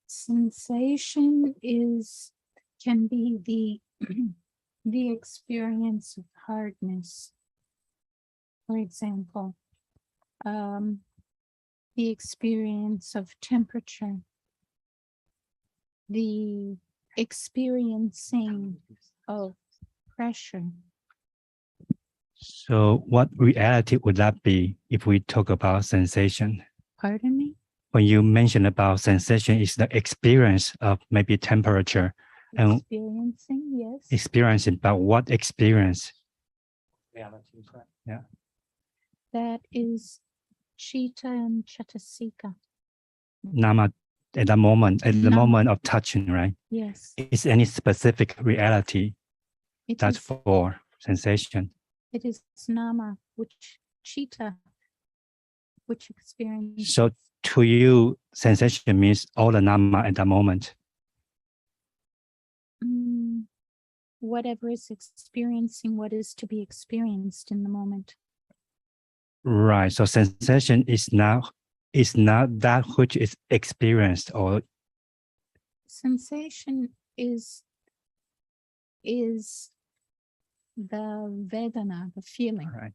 sensation can be the experience of hardness. For example, the experience of temperature, the experiencing of pressure. So what reality would that be if we talk about sensation? Pardon me? When you mention about sensation, is the experience of maybe temperature and Experiencing, yes. experiencing, but what experience? Reality, yeah. That is Chitta and Chatasika. Nama at the moment, moment of touching, right? Yes. Is any specific reality that's for sensation? It is Nama, which Chitta, which experience. So to you, sensation means all the Nama at the moment. whatever is experiencing what is to be experienced in the moment. Right. So sensation is not that which is experienced, or Sensation is the Vedana, the feeling. right.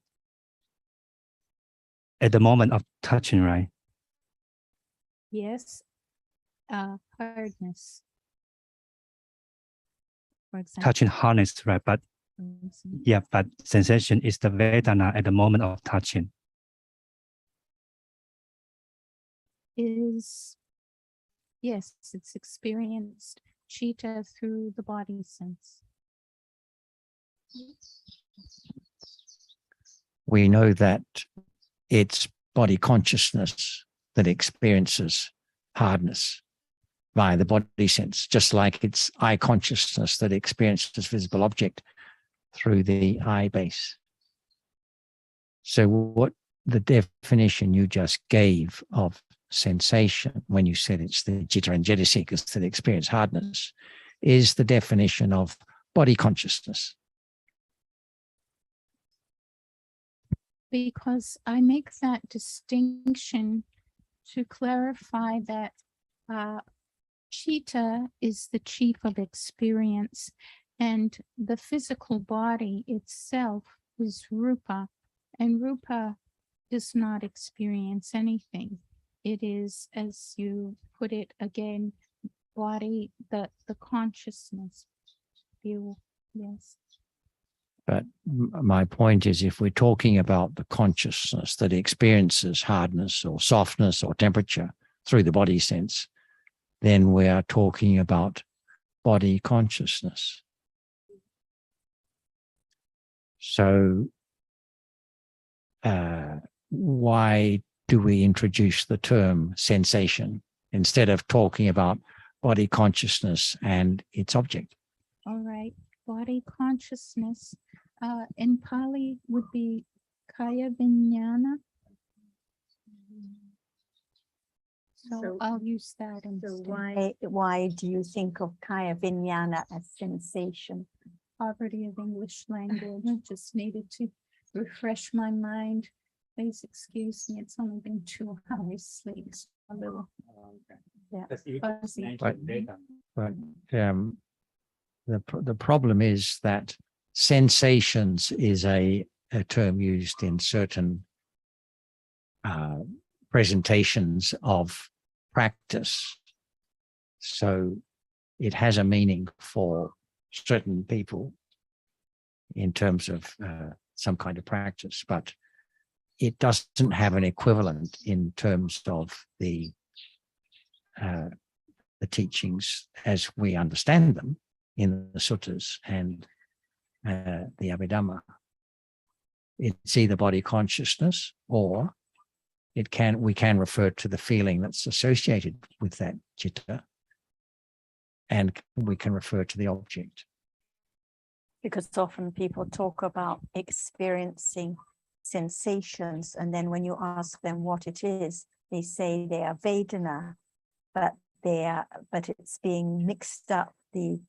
At the moment of touching, right? Yes. Hardness. For example. Touching hardness, right? But yeah, but sensation is the Vedana at the moment of touching. Is, yes, it's experienced chitta through the body sense. We know that it's body consciousness that experiences hardness via the body sense, just like it's eye consciousness that experiences visible object through the eye base. So what the definition you just gave of sensation, when you said it's the jitta and jetasikas that experience hardness, is the definition of body consciousness. Because I make that distinction to clarify that chitta is the chief of experience, and the physical body itself is rupa, and rupa does not experience anything. It is, as you put it again, body, the consciousness view. Yes. But my point is, if we're talking about the consciousness that experiences hardness or softness or temperature through the body sense, then we are talking about body consciousness. So why do we introduce the term sensation instead of talking about body consciousness and its object? All right. Body consciousness in Pali would be kaya vijnana. So I'll use that instead. So why do you think of kaya vijnana as sensation? Poverty of English language. Just needed to refresh my mind. Please excuse me. It's only been 2 hours sleep. So a little fuzzy. But the problem is that sensations is a term used in certain presentations of practice. So it has a meaning for certain people in terms of some kind of practice, but it doesn't have an equivalent in terms of the teachings as we understand them in the suttas and the Abhidhamma. It's either body consciousness, or we can refer to the feeling that's associated with that citta, and we can refer to the object. Because often people talk about experiencing sensations, and then when you ask them what it is, they say they are Vedana, but it's being mixed up. The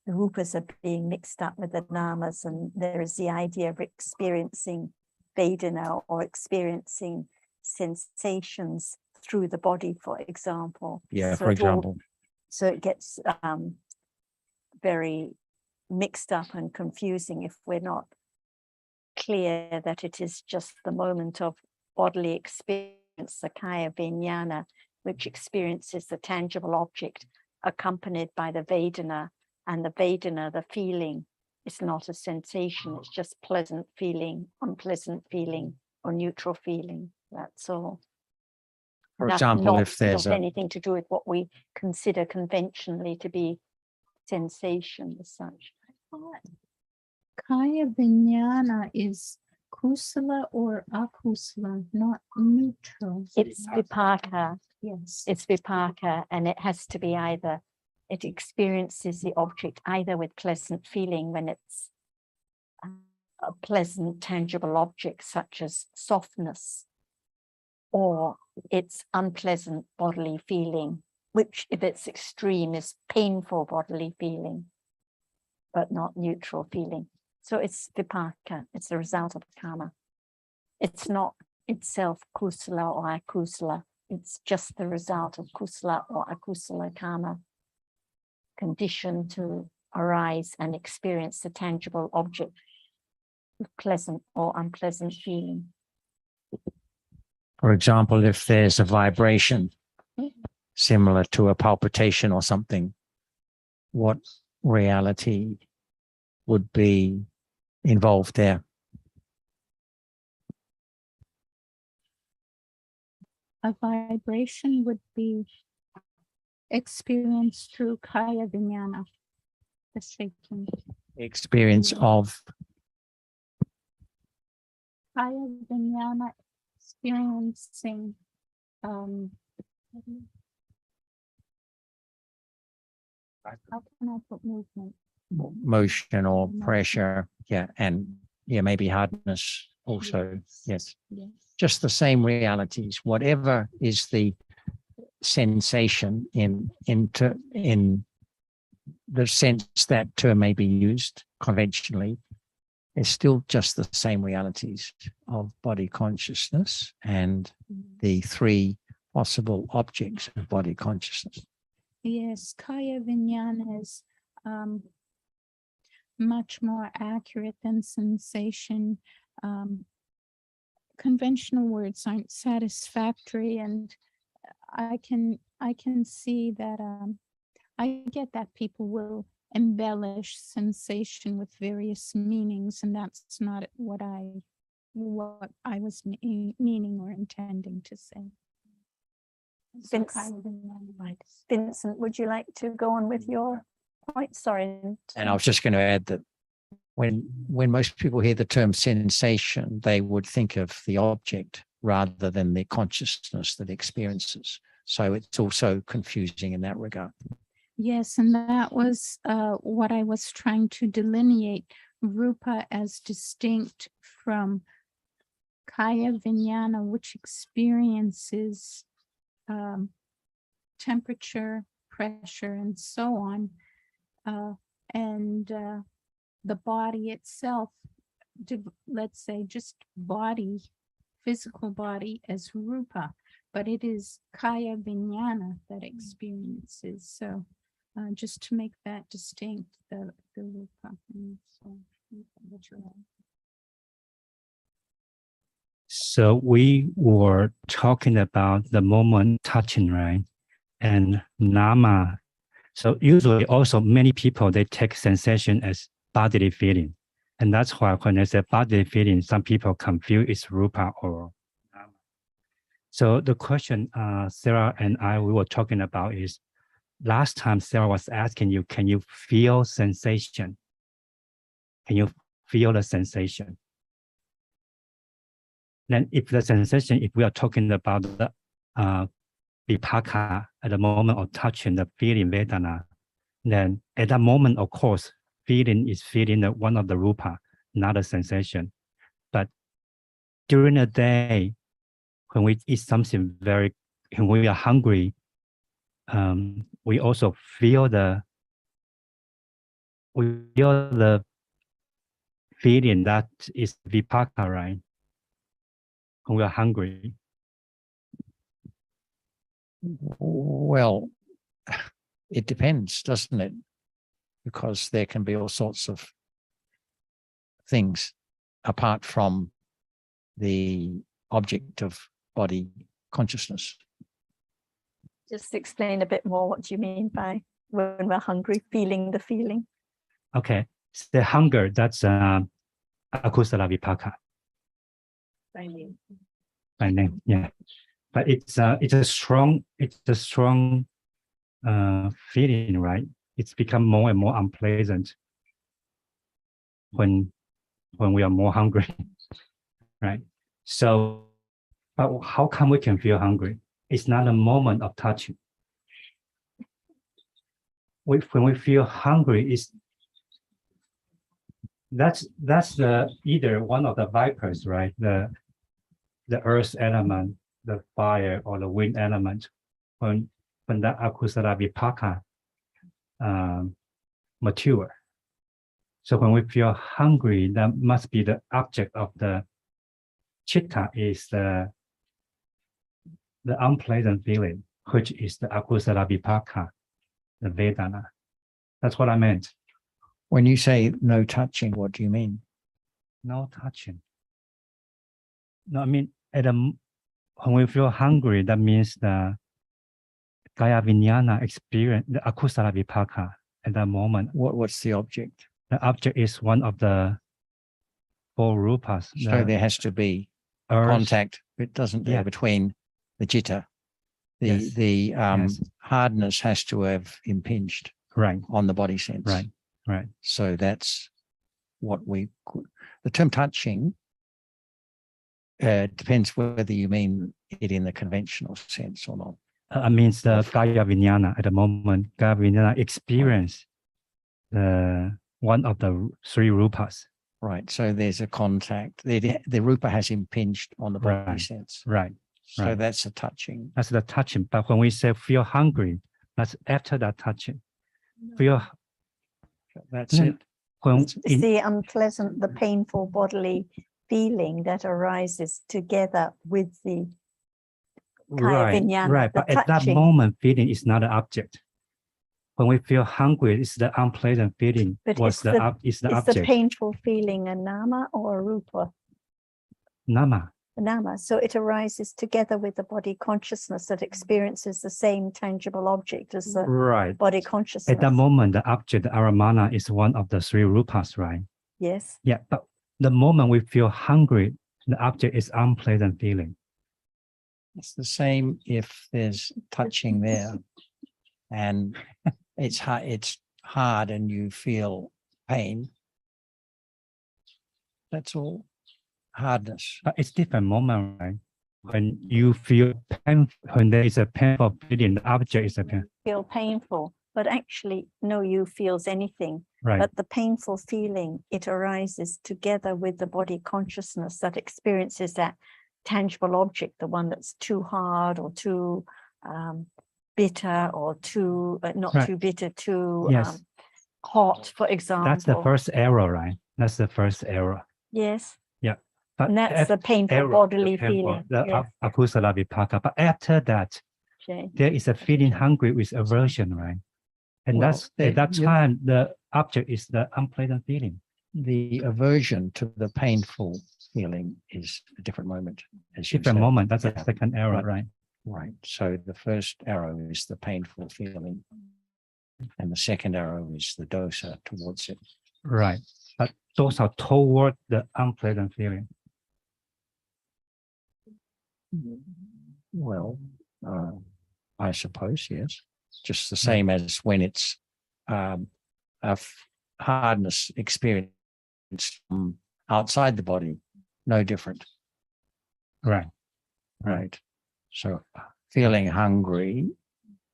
rupas are being mixed up with the namas, and there is the idea of experiencing Vedana or experiencing sensations through the body, for example. Yeah, So for example. So it gets very mixed up and confusing if we're not clear that it is just the moment of bodily experience, the kaya vijnana, which experiences the tangible object accompanied by the Vedana, and the Vedana, the feeling, is not a sensation, it's just pleasant feeling, unpleasant feeling, or neutral feeling. That's all. For example, if there's not anything to do with what we consider conventionally to be sensation as such. Kaya vijnana is kusala or akusala, not neutral. It's vipaka. Yes. It's vipaka, and it has to be either, it experiences the object either with pleasant feeling when it's a pleasant tangible object such as softness, or it's unpleasant bodily feeling, which if it's extreme is painful bodily feeling. but not neutral feeling. So it's vipaka, it's the result of karma. It's not itself kusala or akusala. It's just the result of kusala or akusala karma conditioned to arise and experience the tangible object with pleasant or unpleasant feeling. For example, if there's a vibration similar to a palpitation or something, what reality would be involved there? A vibration would be experienced through kaya vijnana, the shaking. Experience of Kaya vijnana, experiencing how can I put movement? motion or pressure, yeah, and yeah, maybe hardness also, yes. Yes. Just the same realities, whatever is the sensation in the sense that term may be used conventionally, is still just the same realities of body consciousness and the three possible objects of body consciousness. Yes, kaya vijnana is much more accurate than sensation. Conventional words aren't satisfactory, and I can see that I get that people will embellish sensation with various meanings, and that's not what I was meaning or intending to say. So Vincent, would you like to go on with your point? Sorry. And I was just going to add that when most people hear the term sensation, they would think of the object rather than the consciousness that experiences. So it's also confusing in that regard. Yes, and that was what I was trying to delineate, rupa as distinct from kaya vijnana, which experiences temperature, pressure, and so on, and the body itself, let's say just body, physical body as rupa, but it is kaya vijnana that experiences. So just to make that distinct, the rupa. So we were talking about the moment touching, right? And nama. So usually also many people, they take sensation as bodily feeling. And that's why when I say bodily feeling, some people confuse it's rupa or nama. So the question Sarah and I, we were talking about is, last time Sarah was asking you, can you feel sensation? Can you feel the sensation? Then if the sensation, if we are talking about the vipaka at the moment of touching the feeling vedana, then at that moment, of course, feeling is feeling one of the rupa, not a sensation. But during the day, when we eat something when we are hungry, we also feel the feeling that is vipaka, right? When we are hungry. Well, it depends, doesn't it? Because there can be all sorts of things apart from the object of body consciousness. Just explain a bit more, what do you mean by when we're hungry, feeling the feeling? Okay, so the hunger, that's akusala vipaka. By name. By name, yeah. But it's a strong feeling, right? It's become more and more unpleasant when we are more hungry, right? So, but how come we can feel hungry? It's not a moment of touching. When we feel hungry, that's the either one of the vipers, right? The earth element, the fire, or the wind element. When the akusala vipaka mature, So when we feel hungry, that must be the object of the chitta is the unpleasant feeling, which is the akusala vipaka, the Vedana. That's what I meant. When you say no touching, what do you mean? No touching. No, I mean, when we feel hungry, that means the Kaya Vijnana experience, the akusala vipaka at that moment. What's the object? The object is one of the 4 rupas. So there has to be earth, contact, it doesn't there, Yeah. between the citta. Yes. The Yes. hardness has to have impinged Right, on the body sense. right, right. So that's what the term touching depends whether you mean it in the conventional sense or not. Means the Kaya Vijnana at the moment. Kaya Vijnana experience one of the 3 rupas. Right. So there's a contact. The rupa has impinged on the body Right. sense. Right. So Right. that's a touching. That's the touching. But when we say feel hungry, that's after that touching. That's it. When It's the unpleasant, the painful bodily feeling that arises together with the Kaya Vijnana, right. the But at that touching. moment, feeling is not an object. When we feel hungry, it's the unpleasant feeling. But What's is the the is the Is the object? painful feeling a nama or a rupa? Nama. A nama. So it arises together with the body consciousness that experiences the same tangible object as the Right. body consciousness. At that moment, the object, the aramana, is one of the 3 rupas, right? Yes. Yeah. But the moment we feel hungry, the object is unpleasant feeling. It's the same if there's touching there and it's hard and you feel pain. That's all hardness. But it's different moment, right? When you feel pain, when there is a painful feeling, the object is a pain. Feel painful, but actually no you feels anything. Right. But the painful feeling, it arises together with the body consciousness that experiences that tangible object, the one that's too hard or too bitter or too, not Right. too bitter, too Yes. hot, for example. That's the first error, right? That's the first error. Yes. Yeah. But And that's the painful error, bodily the painful, feeling. the Yes. akusala vipaka. But after that, Okay. there is a feeling hungry with aversion, right? And Well, that's at that you- time, the object is the unpleasant feeling. The aversion to the painful feeling is a different moment. As you Different said. moment. That's Yeah. the second error, Right. right? Right. So the first arrow is the painful feeling. And the second arrow is the dosa towards it. Right. But those are toward the unpleasant feeling. Well, I suppose, yes. Just the same as when it's hardness experienced from outside the body, no different. Right. Right. So feeling hungry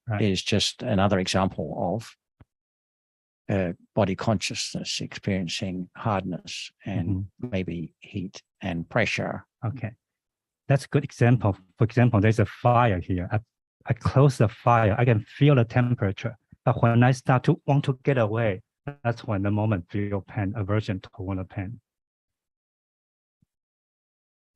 Right. is just another example of body consciousness experiencing hardness and maybe heat and pressure. Okay. That's a good example. For example, there's a fire here. I close the fire. I can feel the temperature. But when I start to want to get away, that's when the moment feel pain, aversion toward the pain.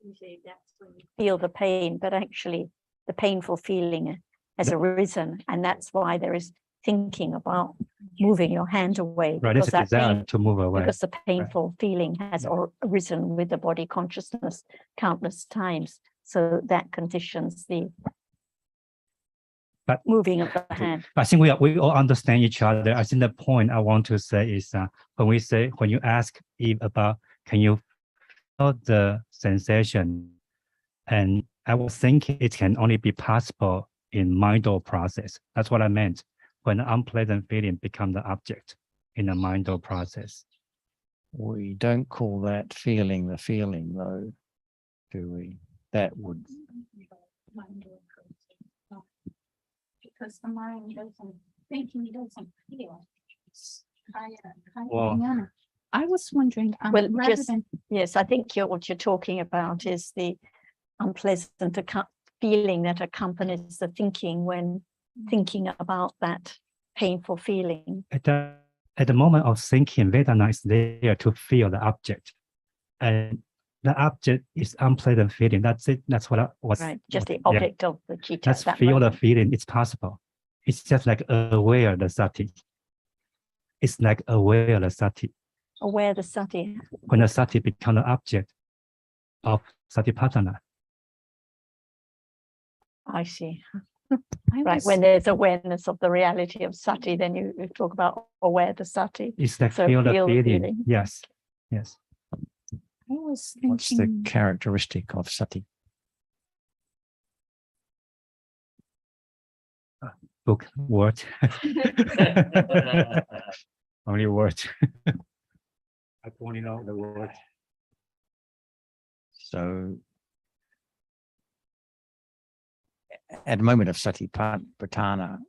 Usually that's when you feel the pain, but actually the painful feeling has arisen, and that's why there is thinking about moving your hand away. Right. Because It's a that desire pain, to move away. because the painful feeling has arisen with the body consciousness countless times. So that conditions the But- moving of the hand. I think we all understand each other. I think the point I want to say is when you ask Eve about, can you feel the sensation? And I was thinking it can only be possible in mindful process. That's what I meant. When the unpleasant feeling become the object in a mindful process. We don't call that feeling the feeling, though, do we? That would. Because the mind doesn't, thinking doesn't feel. Well- I was wondering, Well, rather just- than Yes, I think what you're talking about is the unpleasant feeling that accompanies the thinking when thinking about that painful feeling. At that at the moment of thinking, Vedana is there to feel the object. And the object is unpleasant feeling. That's it. That's what I was. Right, just the yeah. object of the citta. Let's that feel the moment. feeling. It's possible. It's just like aware the sati. It's like aware the sati. Aware the sati. When the sati becomes the object of satipatthana. I see. I Right, was, when there's awareness of the reality of sati, then you talk about aware the sati. It's like So feel the feel the feeling. feeling. Yes. Yes. I was What's the thinking, characteristic of sati? Book word. Only word. I only know the word. So at the moment of satipatthana,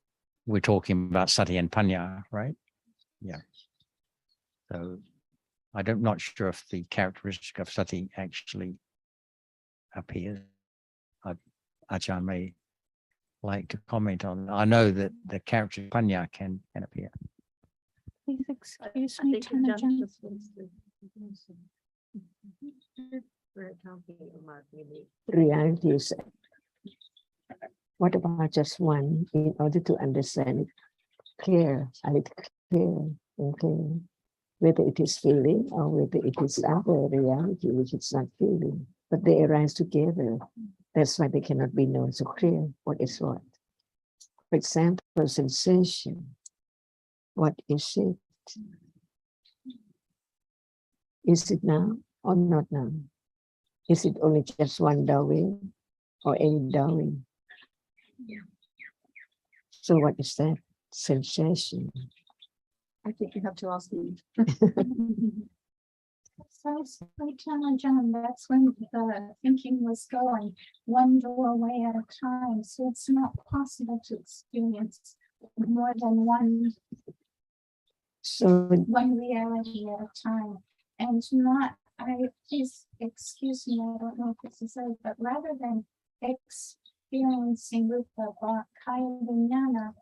we're talking about sati and panya, right? Yeah. So I'm not sure if the characteristic of sati actually appears. Ajahn may like to comment on. I know that the character of panya can appear. please excuse me, Tanajan. Realities. What about just one in order to understand it clear, and clear and clear, whether it is feeling or whether it is other reality which is not feeling, but they arise together. That's why they cannot be known so clear what is what. For example, sensation. What is it? Is it now or not now? Is it only just one dawing or any dawing? So what is that sensation? I think you have to ask me. So, Tanajan, that's when the thinking was going one doorway at a time. So it's not possible to experience more than So one reality at a time. And not, please excuse me, I don't know if this is it, but rather than experiencing with the Kaya Vijnana,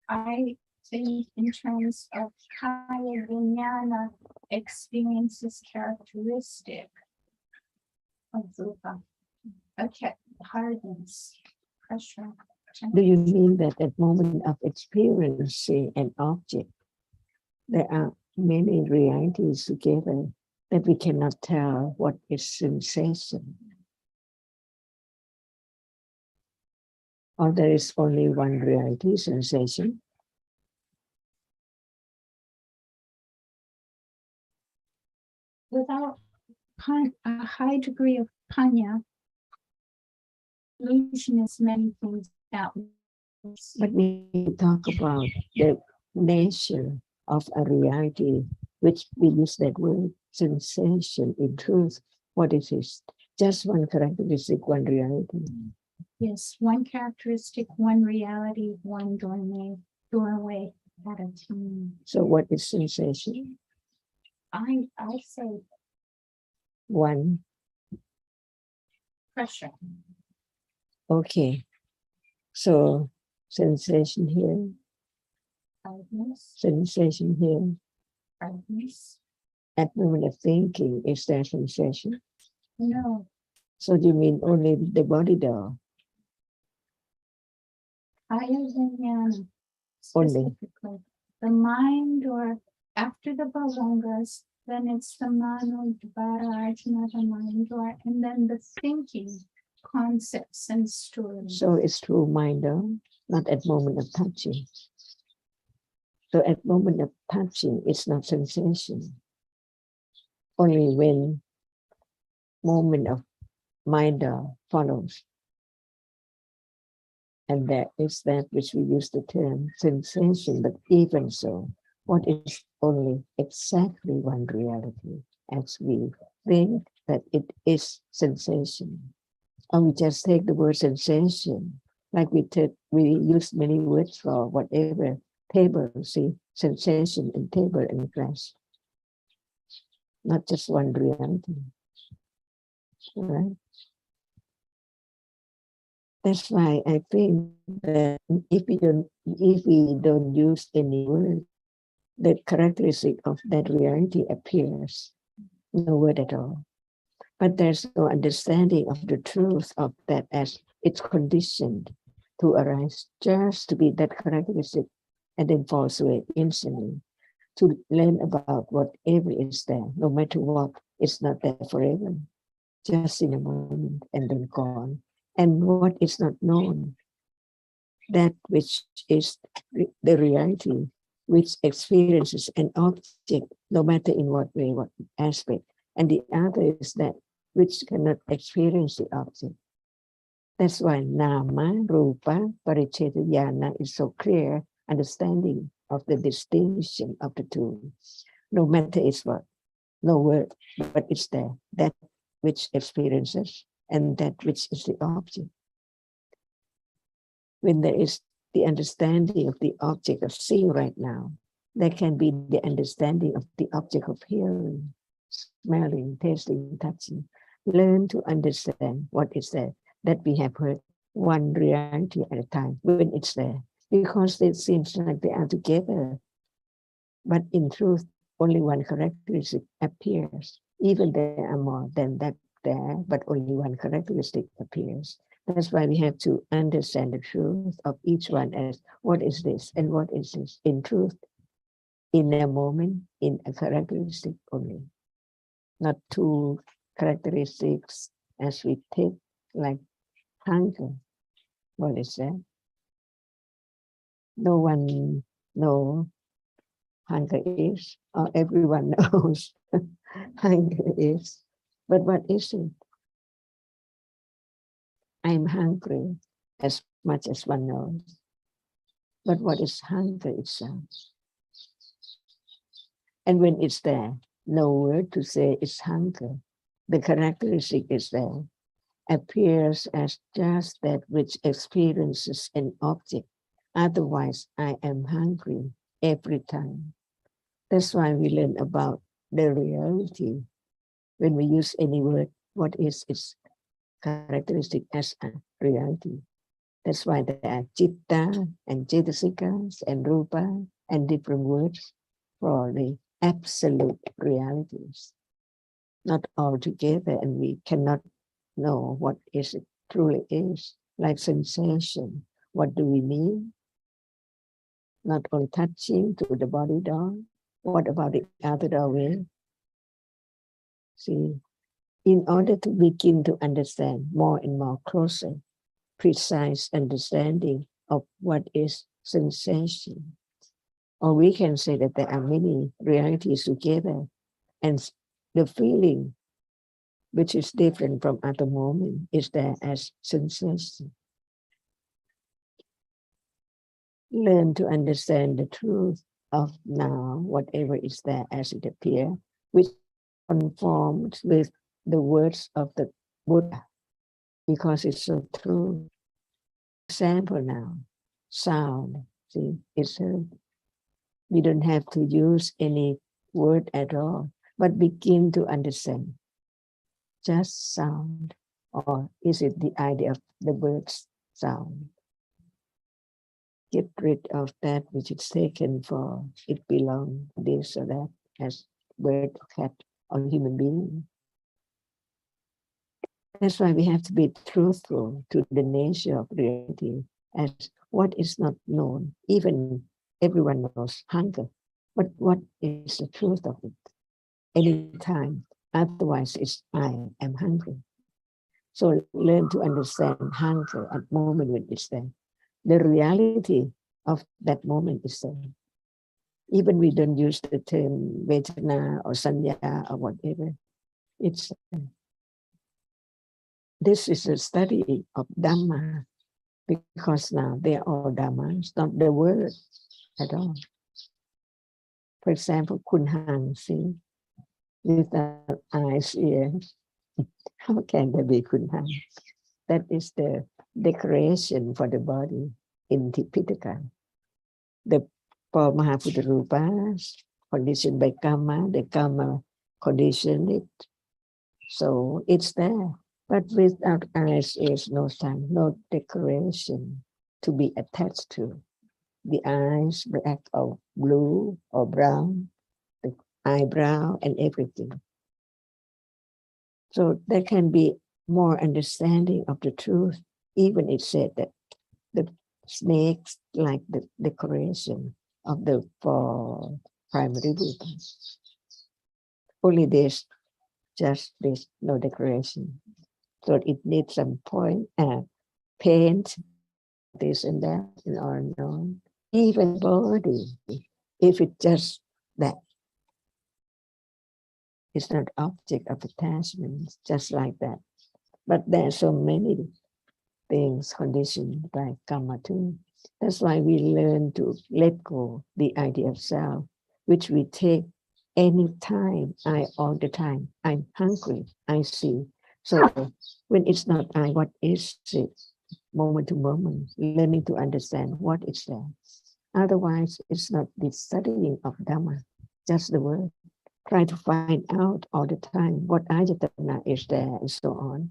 I think in terms of Kaya Vijnana experiences characteristic of Rupa. Okay, hardness, pressure. do you mean that at moment of experiencing an object, there are many realities together that we cannot tell what is sensation? Or there is only one reality, sensation? Without a high degree of panya, illusion is many things at once. But we talk about the nature of a reality, which we use that word sensation. In truth, what it is, just one characteristic, one reality. Yes, one characteristic, one reality, one doorway at a time. So what is sensation? I say One. pressure. Okay. So sensation here, Hardness, sensation here. hardness. At moment of thinking, is there sensation? No, So do you mean only the body though? Kaya Vijnana, Only. specifically. The mind, or after the Bhavangas, then it's the Mano, Dvara, Ajna, the mind, or, and then the thinking concepts and stories. So it's through mind though, not at moment of touching. So at moment of touching, it's not sensation. Only when moment of mind follows. And that is that which we use the term sensation, but even so, what is only exactly one reality as we think that it is sensation. And we just take the word sensation, like we use many words for whatever, table, see, sensation and table and glass. Not just one reality. All right? That's why I think that if we don't use any word, the characteristic of that reality appears. No word at all. But there's no understanding of the truth of that as it's conditioned to arise just to be that characteristic and then falls away instantly. To learn about whatever is there, no matter what, it's not there forever, just in a moment and then gone. And what is not known, that which is the reality, which experiences an object, no matter in what way, what aspect. And the other is that which cannot experience the object. That's why Nama, Rupa, Paricetayana is so clear understanding of the distinction of the two. No matter it's what, no word, but it's there, that which experiences and that which is the object. When there is the understanding of the object of seeing right now, there can be the understanding of the object of hearing, smelling, tasting, touching. Learn to understand what is there, that we have heard one reality at a time when it's there, because it seems like they are together. But in truth, only one characteristic appears. Even there are more than that there, but only one characteristic appears. That's why we have to understand the truth of each one as what is this and what is this in truth, in a moment, in a characteristic only. Not two characteristics as we take, like hunger. What is that? No one knows hunger is, or everyone knows hunger is. But what is it? I'm hungry as much as one knows. But what is hunger itself? And when it's there, no word to say it's hunger. The characteristic is there, appears as just that which experiences an object. Otherwise, I am hungry every time. That's why we learn about the reality. When we use any word, what is its characteristic as a reality? That's why there are chitta and cetasikas and rupa and different words for the absolute realities. Not all together, and we cannot know what is it truly is. Like sensation, what do we mean? Not only touching to the body door. What about the other doorway? See, in order to begin to understand more and more closer, precise understanding of what is sensation. Or we can say that there are many realities together, and the feeling, which is different from other moment, is there as sensation. Learn to understand the truth of now, whatever is there as it appears, which conforms with the words of the Buddha, because it's so true. Example now, sound, see, it's heard. We don't have to use any word at all, but begin to understand. Just sound, or is it the idea of the bird's sound? Get rid of that which is taken for it belongs this or that, as bird or cat or human being. That's why we have to be truthful to the nature of reality, as what is not known. Even everyone knows hunger, but what is the truth of it? Anytime, otherwise it's I am hungry. So learn to understand hunger at the moment when it's there. The reality of that moment is there. Even we don't use the term Vedana or Sanya or whatever, it's there. This is a study of Dhamma, because now they are all Dhamma, it's not the word at all. For example, Kunhan, see, without eyes, ears, how can there be Kunhan? That is the decoration for the body in Tipitaka. The four Mahaputtarupas conditioned by karma, the karma conditioned it. So it's there. But without eyes, ears, no sound, no decoration to be attached to. the eyes, black or blue or brown, the eyebrow and everything. So there can be more understanding of the truth. Even it said that the snakes like the decoration of the four primary Buddhas. Only this, just this, no decoration. So it needs some paint, this and that, and on. Even body, if it's just that, it's not object of attachment, just like that. But there are so many things conditioned by karma too. That's why we learn to let go the idea of self, which we take any time, all the time. I'm hungry, I see. So when it's not I, what is it? Moment to moment, learning to understand what is there. Otherwise, it's not the studying of Dhamma, just the word. Try to find out all the time what ayatana is there and so on.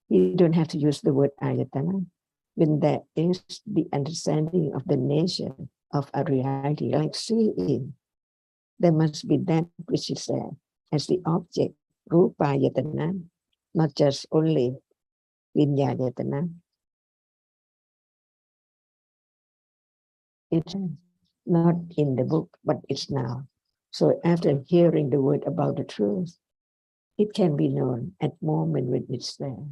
You don't have to use the word ayatana when there is the understanding of the nature of a reality, like seeing. There must be that which is there as the object, rupayatana, not just only vinyayatana. It's not in the book, but it's now. So after hearing the word about the truth, it can be known at moment when it's there.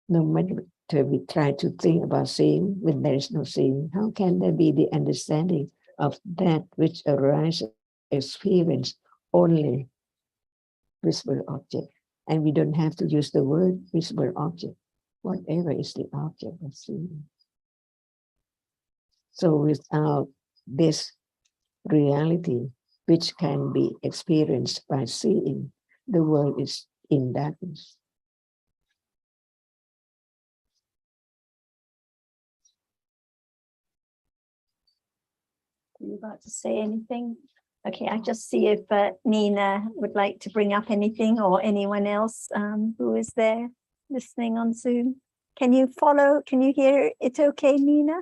No matter we try to think about seeing when there is no seeing, how can there be the understanding of that which arises, experience only visible object? And we don't have to use the word visible object, whatever is the object of seeing. So without this reality, which can be experienced by seeing, the world is in darkness. Are you about to say anything? Okay, I just see if Nina would like to bring up anything, or anyone else who is there listening on Zoom. Can you follow? Can you hear it okay, Nina?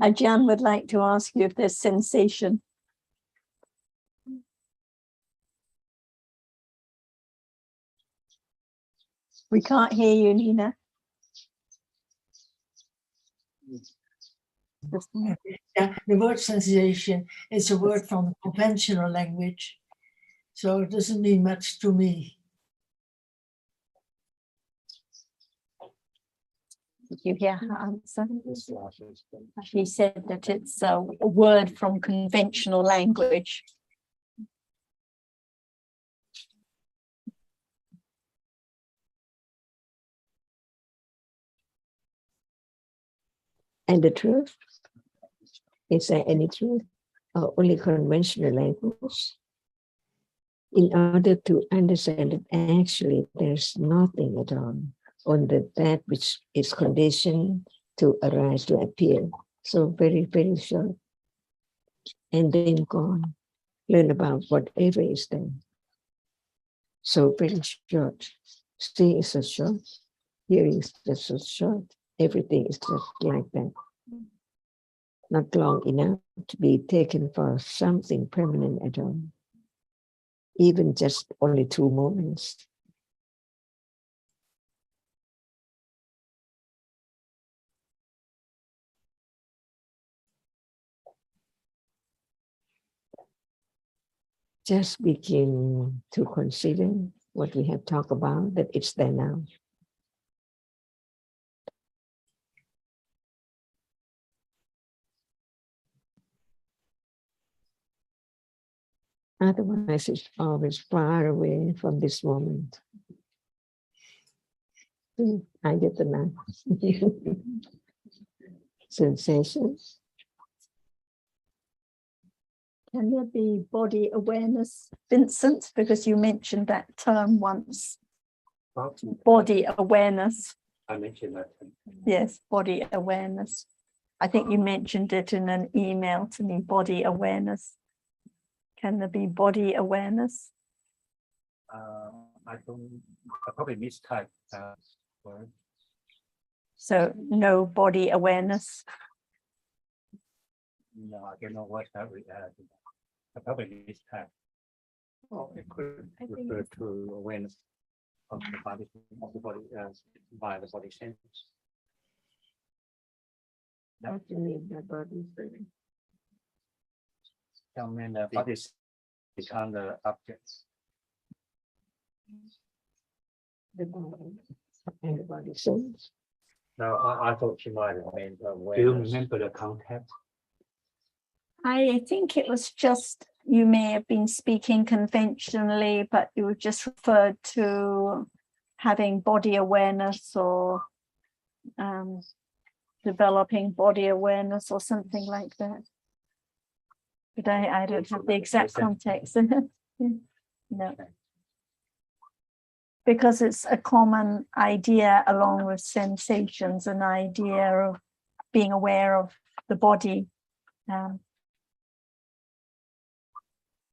Ajahn would like to ask you if there's sensation. We can't hear you, Nina. Yeah, the word sensation is a word from conventional language, so it doesn't mean much to me. Did you hear her answer? She said that it's a word from conventional language. And the truth? Is there any truth? Or only conventional language? In order to understand it, actually, there's nothing at all on that which is conditioned to arise, to appear. So very, very short. And then gone. Learn about whatever is there. So very short. Seeing is so short. Hearing is just so short. Everything is just like that. Not long enough to be taken for something permanent at all. Even just only 2 moments. Just begin to consider what we have talked about, that it's there now. Otherwise, it's always far away from this moment. I get the knife. Sensations. Can there be body awareness, Vincent? Because you mentioned that term once. Body awareness. I mentioned that. Yes, body awareness. I think you mentioned it in an email to me, body awareness. Can there be body awareness? I probably mistyped word. So no body awareness. No, I don't know what that I probably mistyped. Oh, it could refer to awareness of the body by the body sense. What do you mean by body sense? I mean, the body become the objects. The body and the body sense. No, I thought you might have meant awareness. Do you remember the context? I think it was just, you may have been speaking conventionally, but you just referred to having body awareness or developing body awareness or something like that. But I don't have the exact context. No. Because it's a common idea along with sensations, an idea of being aware of the body.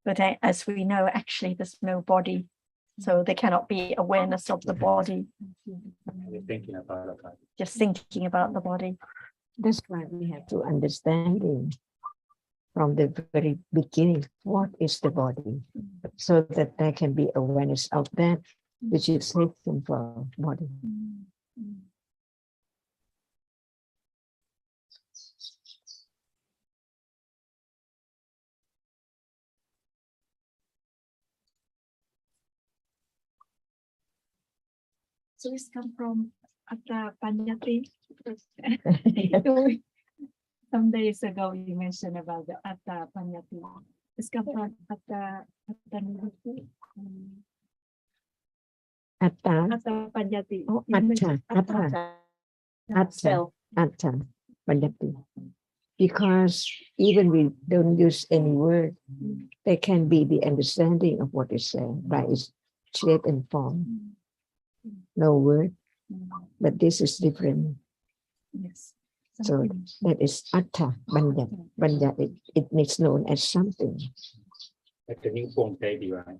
But as we know, actually, there's no body. So there cannot be awareness of the body. Thinking about it. Just thinking about the body. That's why we have to understanding from the very beginning, what is the body? So that there can be awareness of that, which is hidden for body. So it's come from Atta Panyati. Some days ago you mentioned about the Atta Panyati. It's come from Atta Nidhi. Atta, Panyati. oh, Atta, Panyati. Because even we don't use any word, there can be the understanding of what is said by its shape and form. No word, but this is different. Yes. So that is Atta Banya. Banya, it makes known as something. Like a newborn baby, right?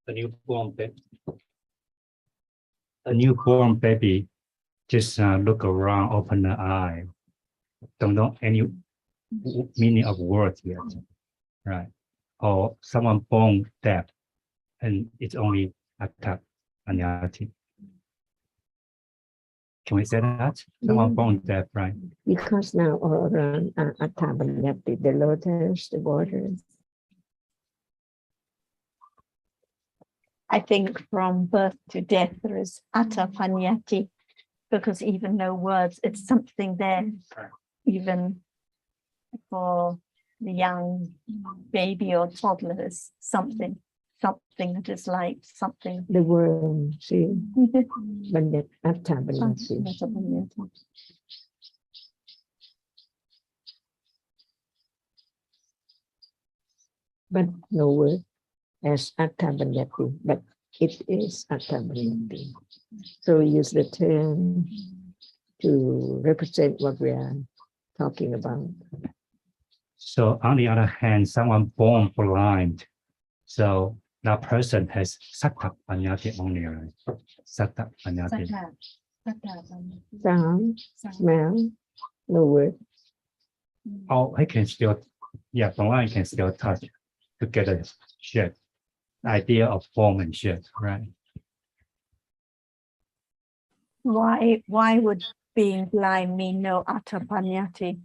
A newborn baby. A newborn baby just look around, open the eye. Don't know any meaning of words yet, right? Or someone born deaf, and it's only Atta Panyati. Can we say that? Someone born deaf, right? Because now all around Atta Panyati, the lotus, the waters. I think from birth to death, there is Atta Panyati, because even no words, it's something there, even for the young baby or toddler, is something that is like something. The worm, see, Banyat, Atta Panyati. But no word as Atta Panyati, but it is Atta Panyati. So we use the term to represent what we are talking about. So on the other hand, someone born blind, so that person has Satta Panyati only, right? Satta Panyati. Sound, smell, no word. Oh, I can still, yeah, blind can still touch to get a shape, idea of form and shape, right? Why would being blind mean no Atta Panyati?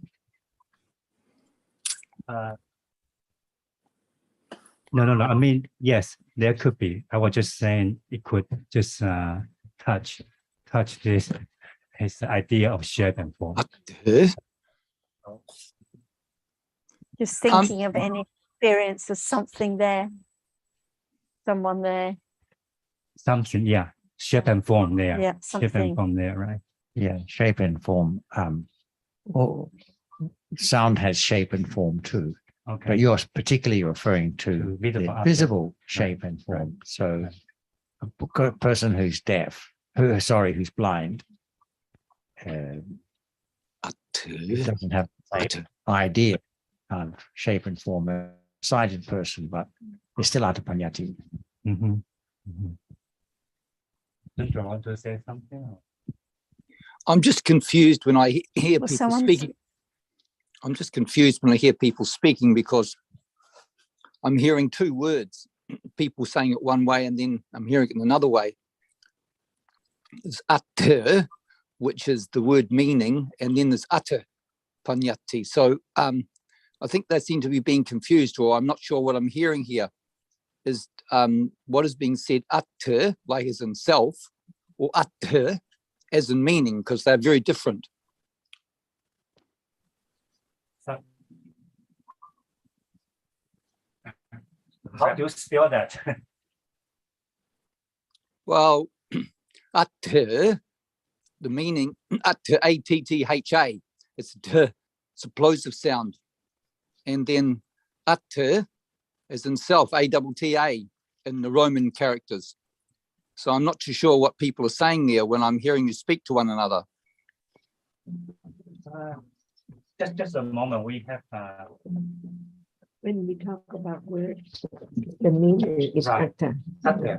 No. I mean, yes, there could be. I was just saying it could just touch this his idea of shape and form. Just thinking of any experience of something there, someone there. Something, yeah, shape and form there. Yeah, shape and something. form there, right? Yeah, shape and form. Or sound has shape and form too. Okay. But you're particularly referring to visible the object. visible shape and form. Right. So a person who's deaf, who's blind, who doesn't have like idea, shape and form, a sighted person, but it's still Atapanyati. Mm-hmm. Mm-hmm. Don't you want to say something? I'm just confused when I hear Was people someone- speaking. I'm just confused when I hear people speaking because I'm hearing two words, people saying it one way and then I'm hearing it in another way. There's atta, which is the word meaning, and then there's atta panyati. So I think they seem to be being confused, or I'm not sure what I'm hearing here. Is what is being said atta, like as in self, or atta as in meaning, because they're very different. How do you spell that? Well, atta, the meaning, atta, A-T-T-H-A, it's a plosive sound. And then atta as in self, A-T-T-A, in the Roman characters. So I'm not too sure what people are saying there when I'm hearing you speak to one another. Just a moment. We have. When we talk about words, the meaning is Right. atta,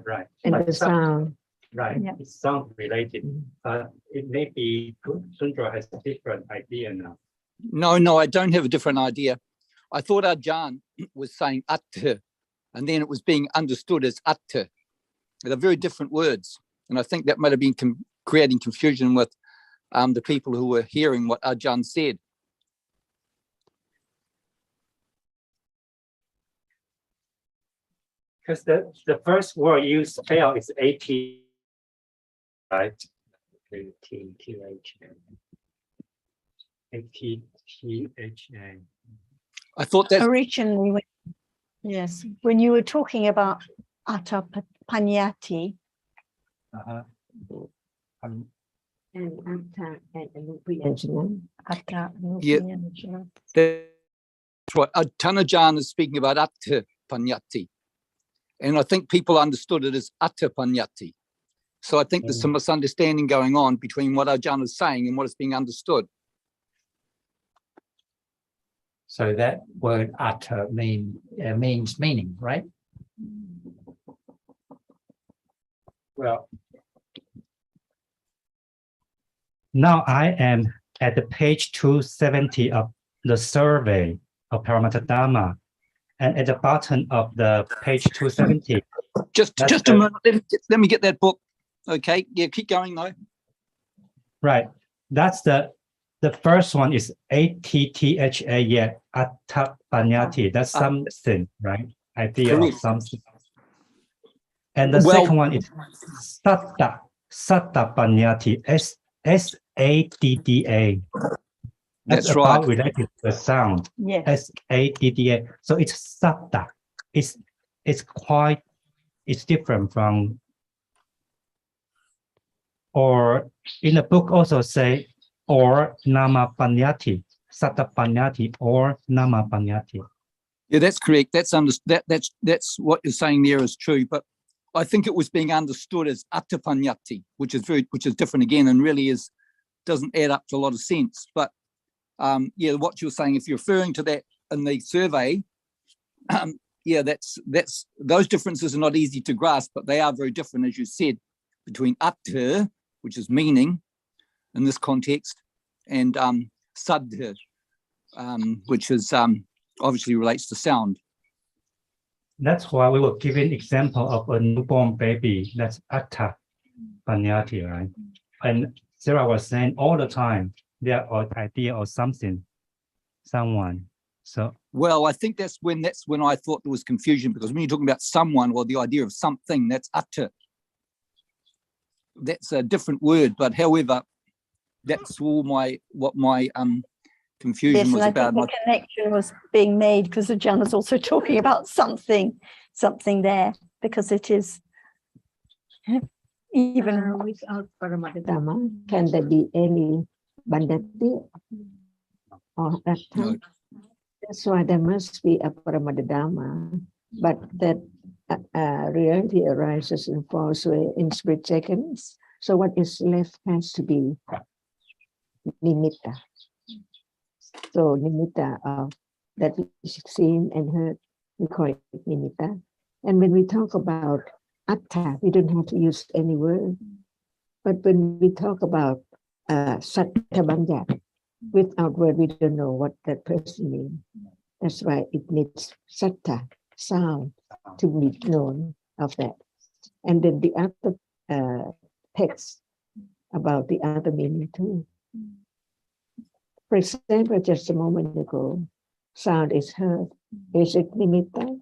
Right. and But the sound. right. Yeah. It sounds related, but it may be Sundra has a different idea now. No, I don't have a different idea. I thought Ajahn was saying atta, and then it was being understood as atta. They're very different words. And I think that might have been creating confusion with the people who were hearing what Ajahn said. Because the first word you spell is A-T, right? A-T-T-H-A. A-T-T-H-A. I thought that Originally, when you were talking about Atapanyati, Uh-huh. And atta and anupayanjana. Atta Yeah. Anupayanjana. that's right. Ajahn is speaking about atta panyati. And I think people understood it as atta panyati. So I think there's some misunderstanding going on between what Ajahn is saying and what is being understood. So that word atta means meaning, right? Well, now I am at the page 270 of the survey of Paramattha-Dhamma, and at the bottom of the page 270. Just That's a minute. Let me get that book. Okay. Yeah, keep going though. Right. That's the first one is A-T-T-H-A, yeah, Atapanyati. That's something, right? Idea Correct. of something. And the Well- second one is Sattapanyati, S-A-D-D-A. That's That's about right. related to the sound. Yes. S-A-D-D-A. So it's satta. It's different from, or in the book also say, or namapanyati, sattapanyati, or namapanyati. Yeah, that's correct. That's what you're saying there is true. But I think it was being understood as attapanyati, which is different again, and really doesn't add up to a lot of sense. But yeah, what you're saying, if you're referring to that in the survey, yeah, that's those differences are not easy to grasp, but they are very different, as you said, between atta, which is meaning in this context, and saddha, which is obviously relates to sound. That's why we were giving example of a newborn baby. That's atta panyati, right? And Sarah was saying all the time, there are idea or something, someone. So Well, I think that's when I thought there was confusion, because when you're talking about someone or the idea of something, that's atta. That's a different word, but however, that's all what my confusion Yes, was and I about. think the connection was being made because Ajahn was also talking about something there, because it is even Without Paramattha-Dhamma, can there be any bandhati or atta? No. That's why there must be a Paramattha-Dhamma, but that reality arises in false way in split seconds. So what is left has to be nimitta. So nimitta of that which is seen and heard, we call it nimitta. And when we talk about atta, we don't have to use any word. But when we talk about sattha banyat, without word, we don't know what that person means. That's why it needs sattha, sound, to be known of that. And then the other text about the other meaning too. For example, just a moment ago, sound is heard. Is it nimitta?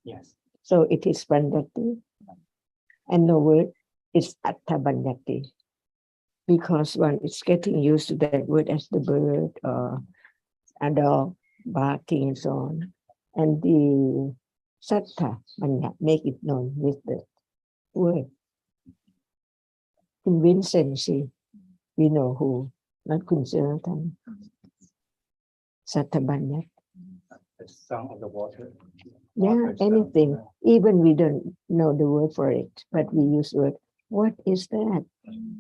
Yes. So it is banyati. And no word is atta banyati. Because one is getting used to that word as the bird or a dog barking and so on. And the sattha banyat make it known with the word. In Vincent, we know who, not Kun Jonathan. Sattha banyat. The sound of the water. Yeah, anything. Even we don't know the word for it, but we use word. What is that?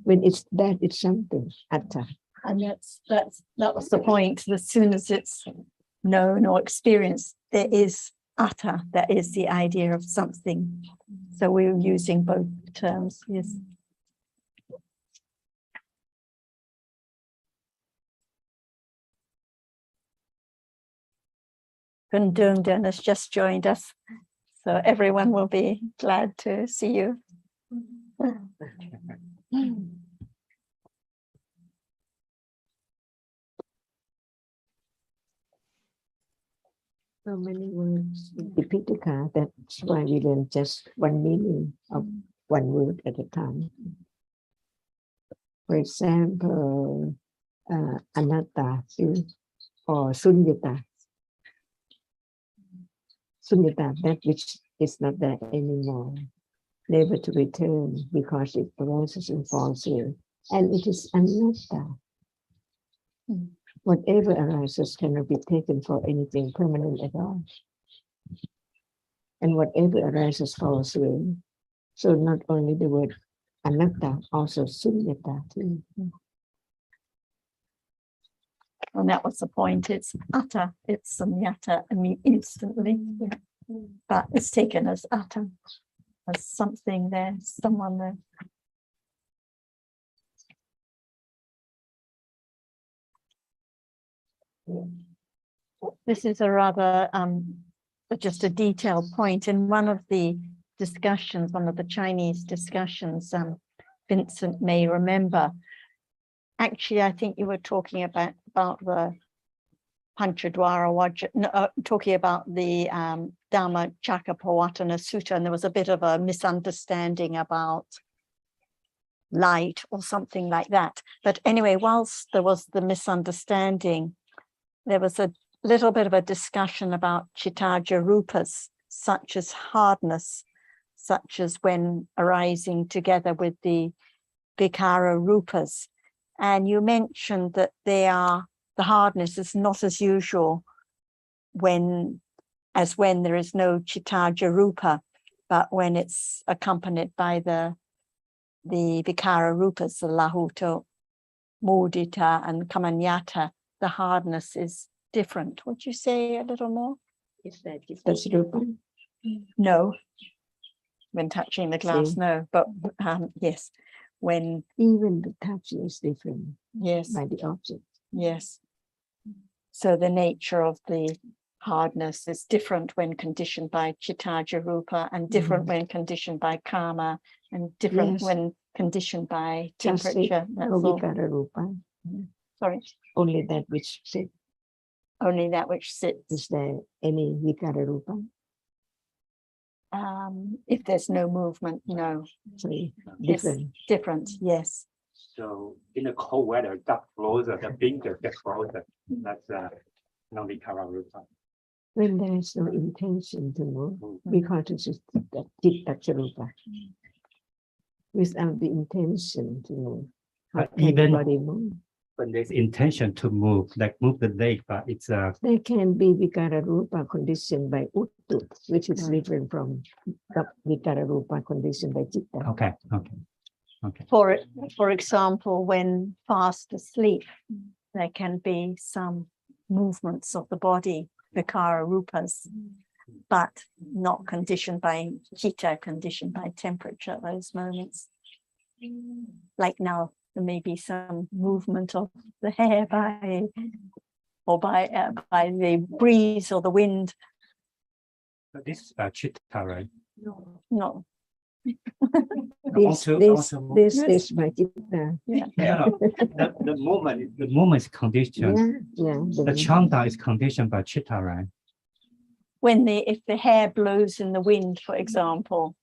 When it's that, it's something. Atta. And that was the point. As soon as it's known or experienced, there is atta, that is the idea of something. So we're using both terms, yes. Kun Dung has just joined us, so everyone will be glad to see you. So many words in the Pitaka, that's why we learn just one meaning of one word at a time. For example, anatta or sunyata. Sunyata, that which is not there anymore, never to return because it arises and falls here. And it is anatta. Whatever arises cannot be taken for anything permanent at all. And whatever arises falls away. So not only the word anatta, also sunyata too. And that was the point. It's atta, it's sunyata, I mean instantly. Yeah. But it's taken as atta, as something there, someone there. This is a rather just a detailed point. In one of the discussions, one of the Chinese discussions, Vincent may remember. Actually, I think you were talking about the Panchadwara Vajra, talking about the Dhamma Chakkapawatana Sutta, and there was a bit of a misunderstanding about light or something like that. But anyway, whilst there was the misunderstanding, there was a little bit of a discussion about chittaja rupas, such as hardness, such as when arising together with the vikara rupas. And you mentioned that the hardness is not as usual when there is no chittaja rupa, but when it's accompanied by the vikara rupas, the lahuta, mudita, and kamanyata, the hardness is different. Would you say a little more? Is that rupa? No. When touching the glass, See? no. But yes, when even the touch is different. Yes. By the object. Yes. So the nature of the hardness is different when conditioned by chittaja rupa, and different when conditioned by karma, and different when conditioned by temperature. That's all. Vikara rupa. Sorry. Only that which sits. Only that which sits. Is there any vikara rupa? If there's no movement, no. Sorry, different. It's different, yes. So in the cold weather, got frozen, the finger gets frozen. That's no vikara rupa. When there is no intention to move, because it's just that chitta rupa. Without the intention to move, how can the body move? When there's intention to move, like move the leg, but it's there can be vikara rupa conditioned by uttu, which is different from the vikara rupa conditioned by chitta. Okay. For example, when fast asleep, there can be some movements of the body, vikara rupas, but not conditioned by chitta, conditioned by temperature at those moments. Like now, there may be some movement of the hair by the breeze or the wind. But this is chitta, right? No. This is my chitta. Yeah. Yeah, the movement is conditioned. The chanda is conditioned by chitta, right? If the hair blows in the wind, for example,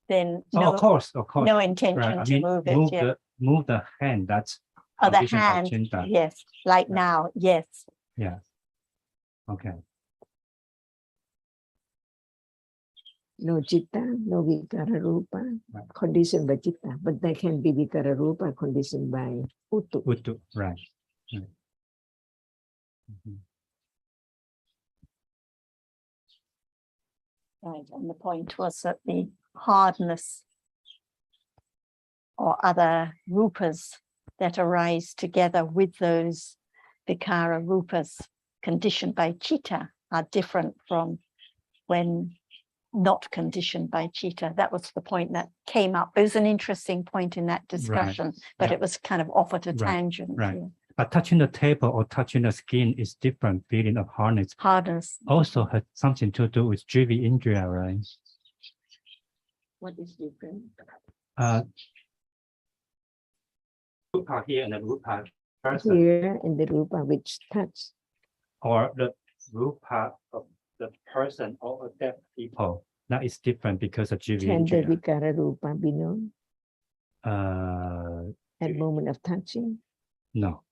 then of course. no intention Right. to move it. Move the hand. That's the conditioned by hand, chitta. yes. Like now, yes. Yeah. Okay. No chitta, no vikara rupa, conditioned by chitta, but there can be vikara rupa conditioned by uttu. Uttu, right. Right, and the point was that the hardness or other rupas that arise together with those vikara rupas conditioned by chitta are different from when not conditioned by chitta. That was the point that came up. It was an interesting point in that discussion, but it was kind of off at a tangent. Right. Yeah. But touching the table or touching the skin is different feeling of hardness. Hardness also has something to do with jivi indriya, right? What is different? Rupa here and the rupa person. Here and the rupa which touch. Or the rupa of the person or deaf people. That is different because of jivi indriya. Can the vikara rupa be known? At moment of touching? No.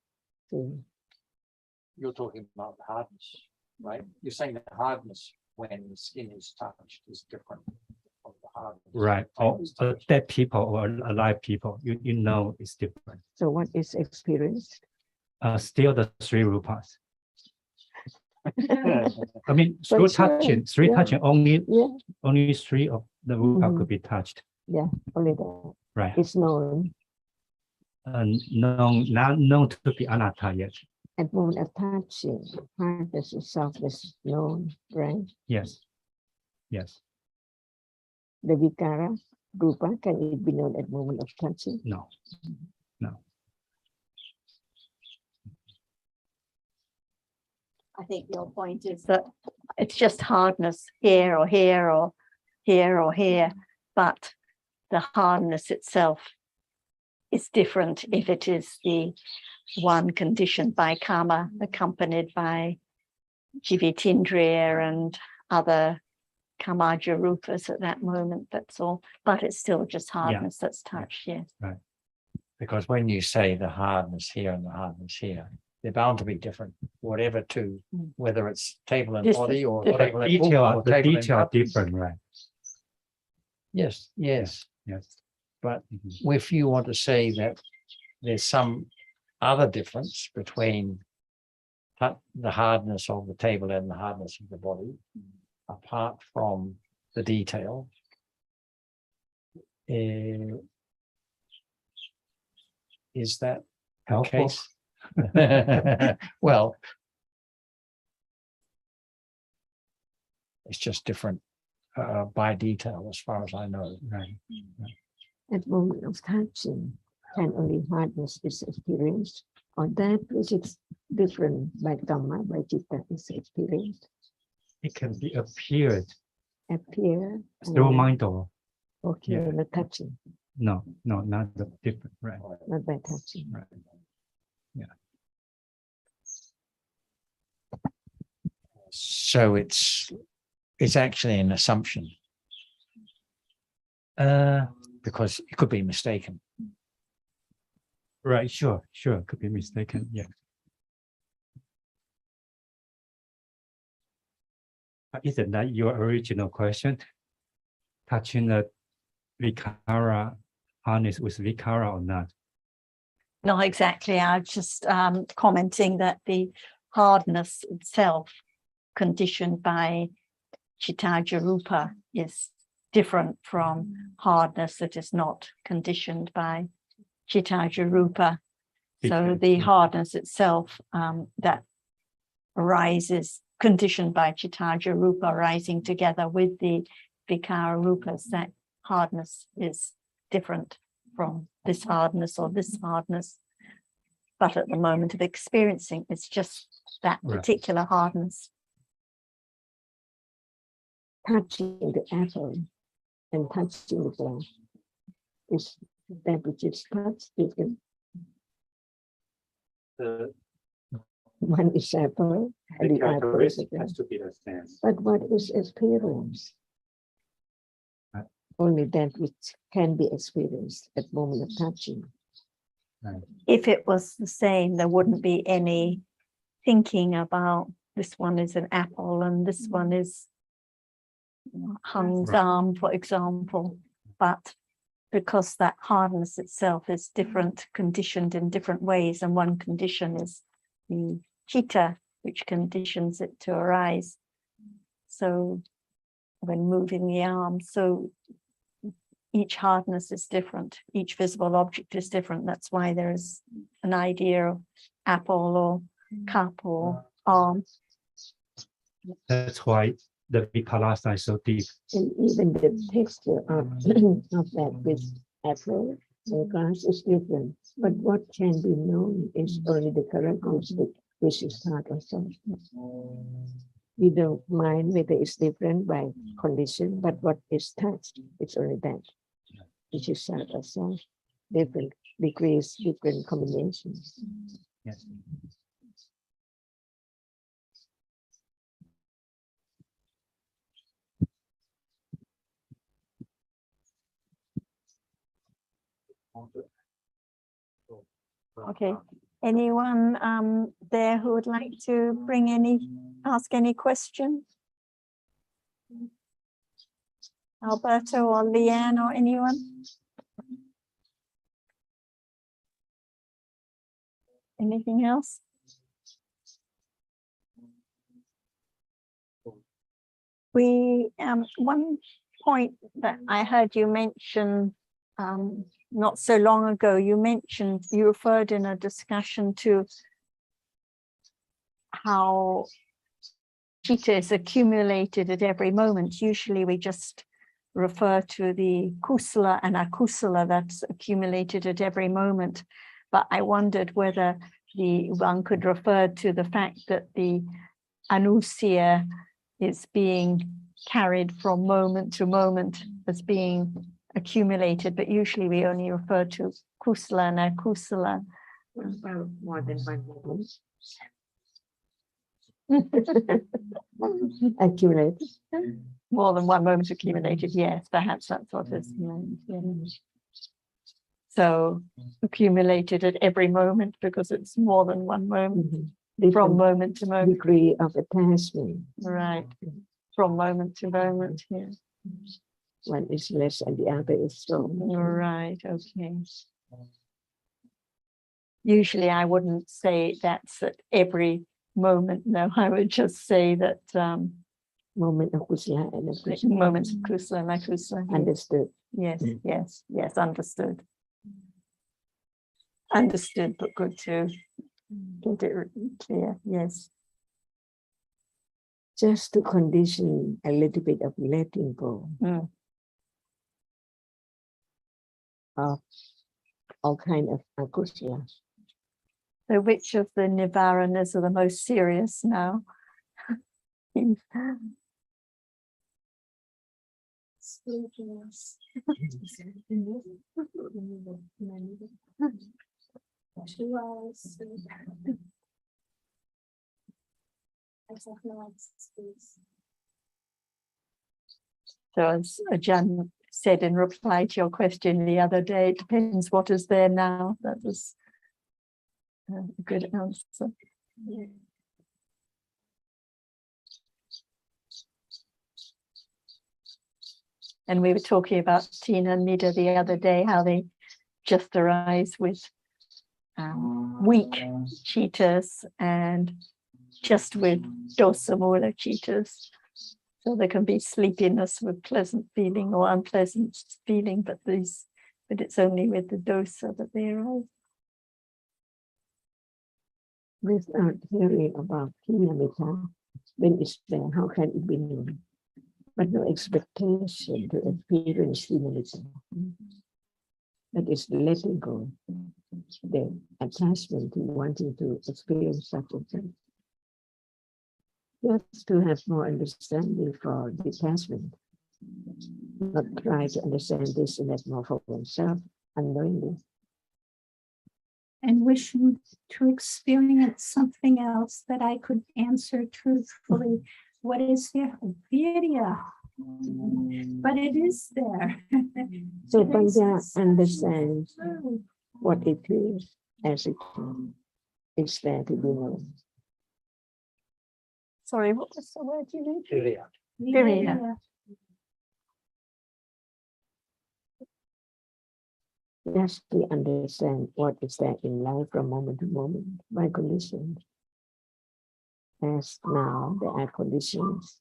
You're talking about the hardness, right? You're saying the hardness when the skin is touched is different from the hardness. Right. Or dead people or alive people, you know it's different. So what is experienced? Still the three rupas. I mean, through touching, touching, only three of the rupa could be touched. Yeah, only that. Right. It's known. Known to be anatta yet. At moment of touching, hardness and softness is known, right? Yes. Yes. The vikara rupa, can it be known at moment of touching? No. No. I think your point is that it's just hardness here or here or here or here, but the hardness itself is different if it is the one conditioned by karma, accompanied by jivitindriya and other kamaja rupas at that moment, that's all. But it's still just hardness that's touched, yes. Right. Because when you say the hardness here and the hardness here, they're bound to be different, whatever whether it's table and body or table and book, the detail are different, right? Yes. But if you want to say that there's some other difference between the hardness of the table and the hardness of the body, apart from the detail, is that the case? Well, it's just different by detail as far as I know. Right. At moment of touching, can only hardness is experienced, or that which is different by Dhamma, by Chitta is experienced? It can be appeared. Appear. Through mind or. Okay, not touching. No, not the different, right. Not by touching. Right. Yeah. So it's actually an assumption. Because it could be mistaken. Right, sure, could be mistaken, yeah. But isn't that your original question? Touching the vikara harness with vikara or not? No, exactly. I was just commenting that the hardness itself, conditioned by chittaja rupa, is different from hardness that is not conditioned by chittaja rupa. So the hardness itself, that arises, conditioned by Chittaja Rupa arising together with the Vikara Rupas, that hardness is different from this hardness or this hardness. But at the moment of experiencing, it's just that particular hardness. Touching the apple and touching the glass is that which is touched different. One is apple and the other is a glass. But what is experience? Only that which can be experienced at the moment of touching. If it was the same, there wouldn't be any thinking about this one is an apple and this one is Han's arm, for example. But because that hardness itself is different, conditioned in different ways, and one condition is the chitta, which conditions it to arise. So when moving the arm, so each hardness is different, each visible object is different. That's why there is an idea of apple or cup or arm. That's why the viparasa is so deep. And even the texture of that with apple or glass is different. But what can be known is only the characteristic, which is part of soul. We don't mind whether it's different by condition, but what is touched, it's only that, which is part of soul. Different degrees, different combinations. Yes. Okay. Anyone there who would like to ask any questions? Alberto or Leanne or anyone? Anything else? One point that I heard you mention not so long ago, you referred in a discussion to how chitta is accumulated at every moment. Usually we just refer to the kusala and akusala that's accumulated at every moment. But I wondered whether one could refer to the fact that the anusaya is being carried from moment to moment as being accumulated, but usually we only refer to kusala and akusala. Well, more than one moment. Accumulated. More than one moment accumulated, yes, perhaps that's what is meant. Yeah. So accumulated at every moment because it's more than one moment, from moment to moment. Degree of attachment. Right, from moment to moment, yeah. One is less and the other is strong. Right, okay. Usually I wouldn't say that's at every moment, no, I would just say that Moment of kusala and akusala. moments of kusala and akusala. Understood. Yes, yes, yes, understood. Understood, but good to get it clear, yes. Just to condition a little bit of letting go of all kind of akusala. So which of the nivaranas are the most serious now? Sleepiness. Two hours sleep. So as Ajahn said in reply to your question the other day, it depends what is there now. That was a good answer. Yeah. And we were talking about Tina and Nida the other day, how they just arise with weak chittas and just with dosamula chittas. So there can be sleepiness with pleasant feeling or unpleasant feeling, but it's only with the dosa that they arise. Without hearing about Kinamita, when it's there, how can it be known? But no expectation to experience Kinamita. That is letting go, the attachment to wanting to experience such a thing. Just to have more understanding for detachment, not try to understand this and that more for oneself unknowingly. And wishing to experience something else that I could answer truthfully. What is there? Virya. But it is there. So Panya understands what it is as it is. It's there to be known. Sorry, what was the word you used? Virya. Virya. Just to understand what is there in life from moment to moment by conditions. As now there are conditions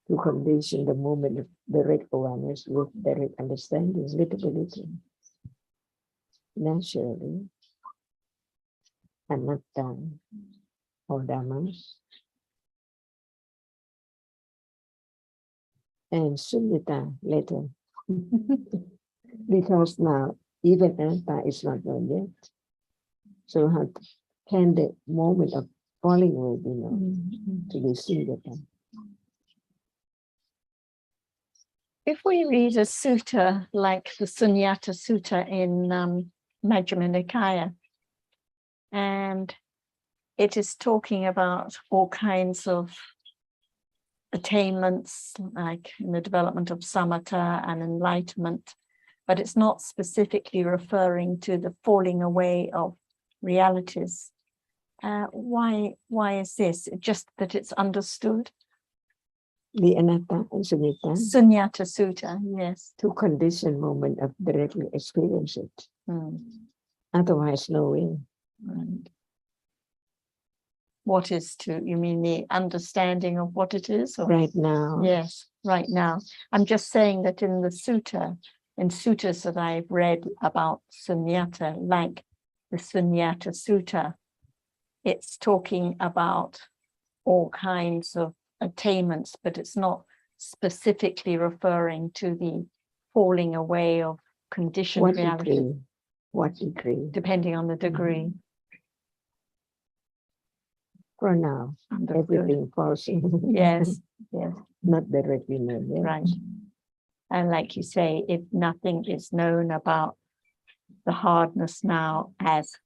to condition the moment of direct awareness with direct understanding, little by little. Naturally, anatta or dhammas, and sunyata later. Because now even anatta is not known yet. So how can the moment of falling away be known to be sunyata? If we read a sutta like the Sunyata Sutta in Majjhima Nikaya, and it is talking about all kinds of attainments, like in the development of samatha and enlightenment, but it's not specifically referring to the falling away of realities. Why is this? Just that it's understood? The anatta and sunyata. Sunyata Sutta, yes. To condition moment of directly experience it. Otherwise, no way. Right. What is to, you mean the understanding of what it is? Or? Right now. Yes, right now. I'm just saying that in the sutta, in suttas that I've read about sunyata, like the Sunyata Sutta, it's talking about all kinds of attainments, but it's not specifically referring to the falling away of conditioned reality. Degree? What degree? Depending on the degree. For now, everything falls in. Yes, yes. Not directly known yet. Right. And like you say, if nothing is known about the hardness now as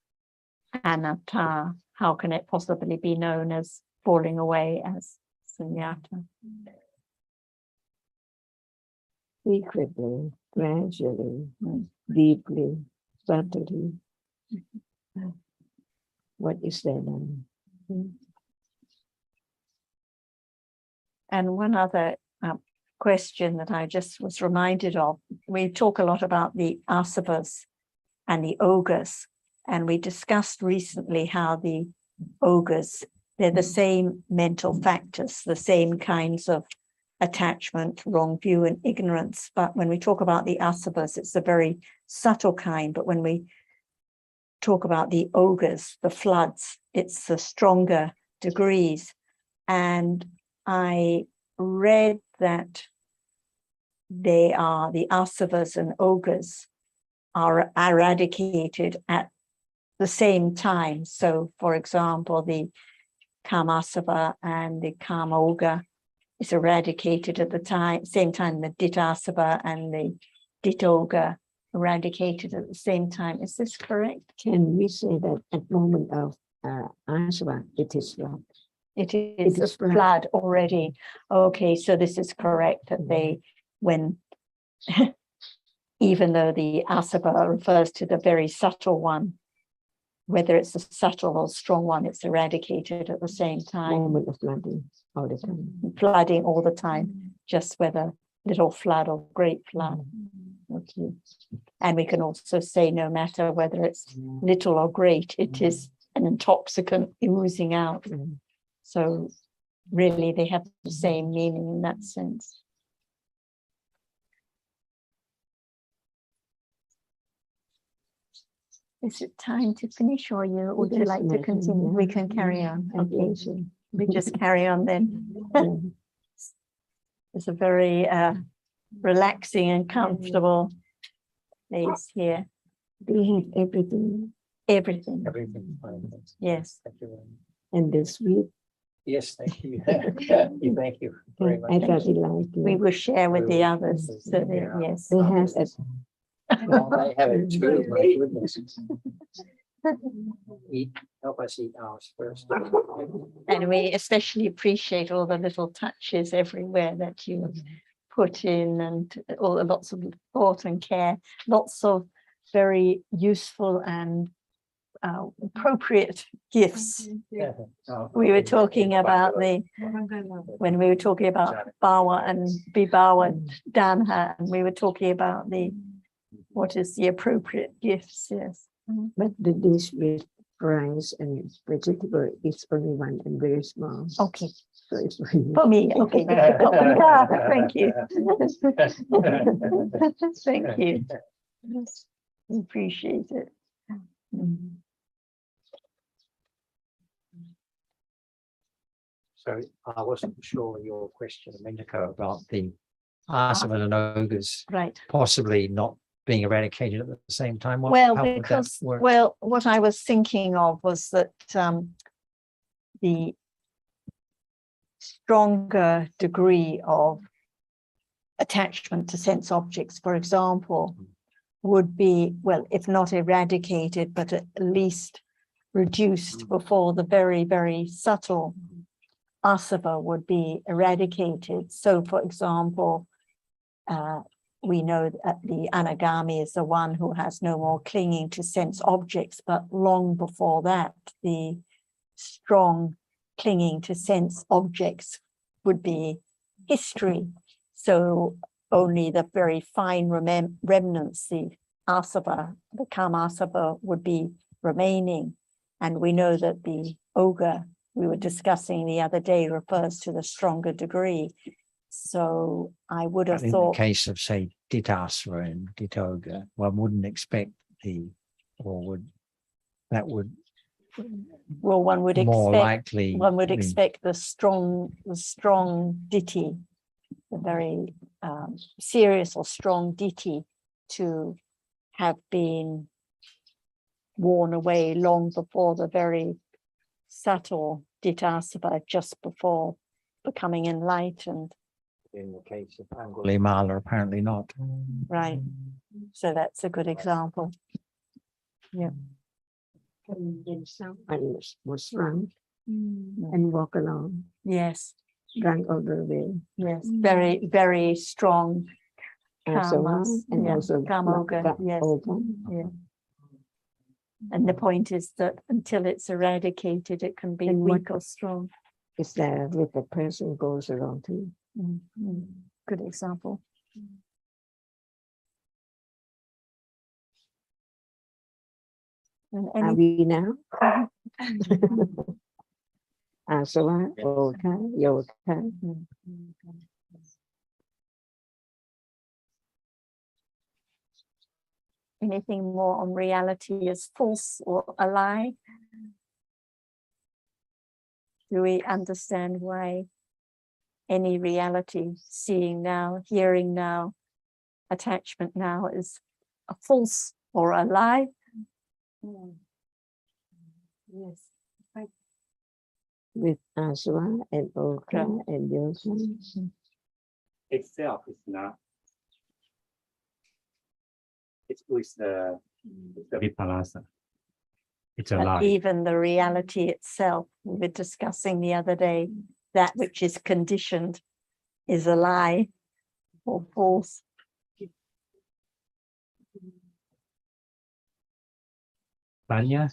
anatta, how can it possibly be known as falling away as sunyata? Secretly, gradually, deeply, subtly. What is there then? And one other question that I just was reminded of, we talk a lot about the asavas and the ogas, and we discussed recently how the ogas, they're the same mental factors, the same kinds of attachment, wrong view, and ignorance. But when we talk about the asavas, it's a very subtle kind. But when we talk about the ogas, the floods, it's the stronger degrees. And I read that they are, the asavas and ogas are eradicated at the same time. So, for example, the kamasava and the kama-oga is eradicated at the same time, the ditthasava and the dittoga eradicated at the same time. Is this correct? Can we say that at moment of asava, it is flood? It is a flood already. Okay, so this is correct that they, when, even though the asava refers to the very subtle one, whether it's a subtle or strong one, it's eradicated at the same time. Moment of flooding all the time. Flooding all the time, just whether little flood or great flood. Okay. And we can also say no matter whether it's little or great, it is an intoxicant oozing out. So really they have the same meaning in that sense. Is it time to finish, or would you like to continue? We can carry on. Okay. We just carry on then. It's a very relaxing and comfortable place here. We have everything. Everything. Everything. Yes. Thank you. And the sweet. Yes, thank you. Thank you very much. I really like it. We will share with the others. So that, yes. They have it. Well, I have it too. My goodness. Help us eat ours first. And we especially appreciate all the little touches everywhere that you put in, and lots of thought and care, lots of very useful and appropriate gifts. We were talking about when we were talking about Bhawa and Vibhawa Dhanha, and we were talking about what is the appropriate gifts, yes. But the dish with rice and vegetable is only one and very small. Okay. So it's really For me, okay. Thank you. Thank you. Appreciate it. So I wasn't sure your question a minute ago about the Asava and ogres Right. possibly not being eradicated at the same time. How would that work? Well, what I was thinking of was that the stronger degree of attachment to sense objects, for example, would be, well, if not eradicated, but at least reduced before the very, very subtle asava would be eradicated. So, for example, we know that the anagami is the one who has no more clinging to sense objects, but long before that, the strong clinging to sense objects would be history. So only the very fine remnants, the asava, the kama asava, would be remaining. And we know that the ogre we were discussing the other day refers to the stronger degree. So I would have thought, in the case of, say, Ditasva and Ditoga, one wouldn't expect well, one would more expect, likely one would expect the strong ditthi, the very serious or strong ditthi, to have been worn away long before the very subtle Ditasava, just before becoming enlightened. In the case of Angulimala, apparently not. Right. So that's a good example. Yeah. and was drunk and walk along. Yes. Drunk all the way. Yes. Very, very strong. Asava and also Kamoga. Yes. Yeah. And the point is that until it's eradicated, it can be weak or strong. Is there with the person goes along too. Good example. Are we now? Asava, Oka, Yoka. Anything more on reality as false or a lie? Do we understand why any reality, seeing now, hearing now, attachment now, is a false or a lie? Yes. With Asava and Oka and Yoka. Itself is not. It's with the viparasa. It's a lie. Even the reality itself, we were discussing the other day, that which is conditioned is a lie or false. Panya.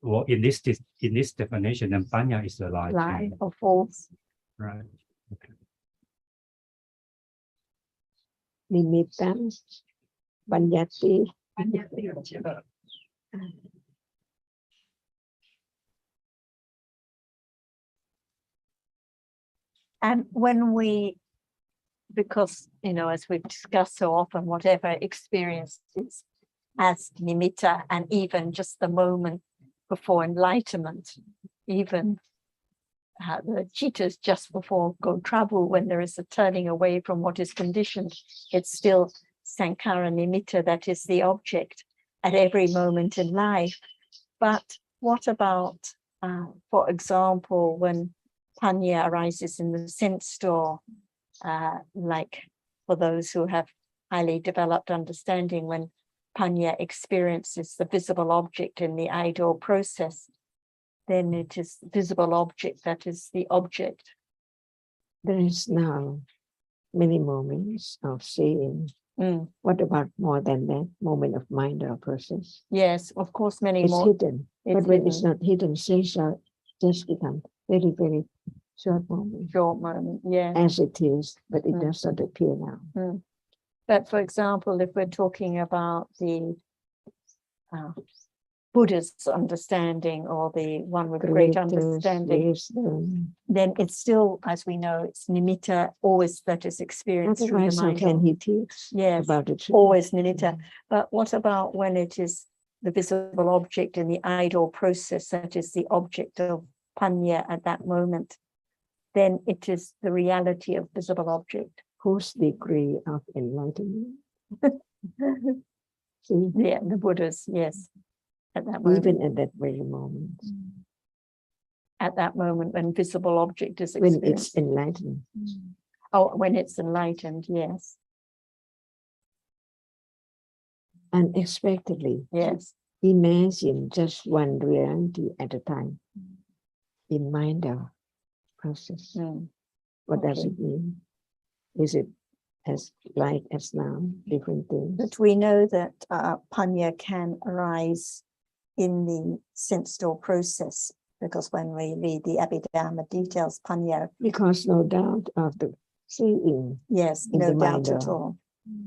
Well, in this definition, then panya is a lie. Lie or false. Right. Okay. Nimitta, Panyati. And when we because, as we've discussed so often, whatever experience is as nimitta, and even just the moment before enlightenment, even the citas just before go trouble, when there is a turning away from what is conditioned, it's still sankhara nimitta that is the object at every moment in life. But what about, for example, when panya arises in the sense door, like for those who have highly developed understanding, when panya experiences the visible object in the idle process, then it is the visible object that is the object. There is now many moments of seeing. What about more than that? Moment of mind or process? Yes, of course, many it's more. Hidden. But when it's not hidden, sesha just become very, very short moment. Short moment, yeah. As it is, but it does not appear now. But for example, if we're talking about the Buddha's understanding, or the one with great understanding, then it's still, as we know, it's nimitta, always that is experienced through the mind. How can he teach about it? Always nimitta. But what about when it is the visible object in the idle process, that is the object of panya at that moment? Then it is the reality of visible object. Whose degree of enlightenment? Yeah, the Buddha's, yes. At that moment. Even at that very moment. At that moment when visible object is experienced. When it's enlightened. Oh, when it's enlightened, yes. Unexpectedly. Yes. Imagine just one reality at a time. In mind or process. What does it mean? Is it as light as now, different things? But we know that panya can arise in the sense door process, because when we read the Abhidhamma details, panya. Because no doubt of the seeing. Yes, no doubt at all.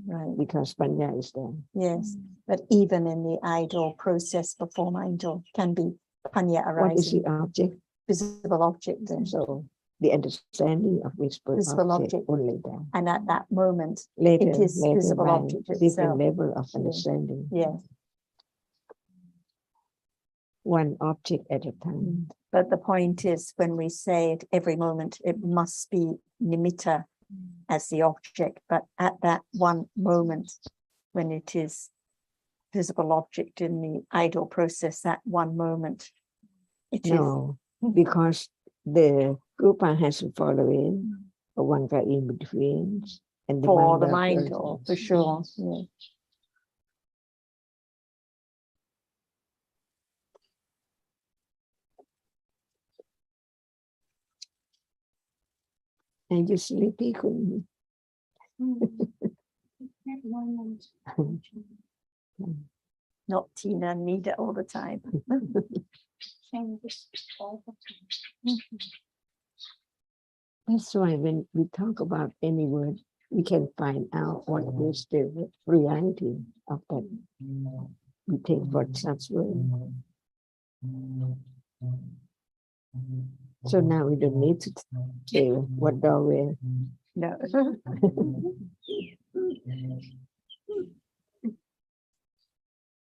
Right. Because panya is there. Yes, but even in the idle process before mind can be panya arising. What is the object? Visible object. Then. So the understanding of visible object only there. And at that moment, later, it is visible object itself. Different level of understanding. Yes. One object at a time. But the point is, when we say at every moment, it must be nimitta as the object, but at that one moment, when it is visible object in the idle process, that one moment, it is. Because the rupa has to follow in, or one guy in between, and for the mind, for sure. Yeah. And you sleepy, couldn't Not Tina and Nida all the time. That's why when we talk about any word, we can find out what is the reality of that. We take for such word. So now we don't need to say what doorway. No.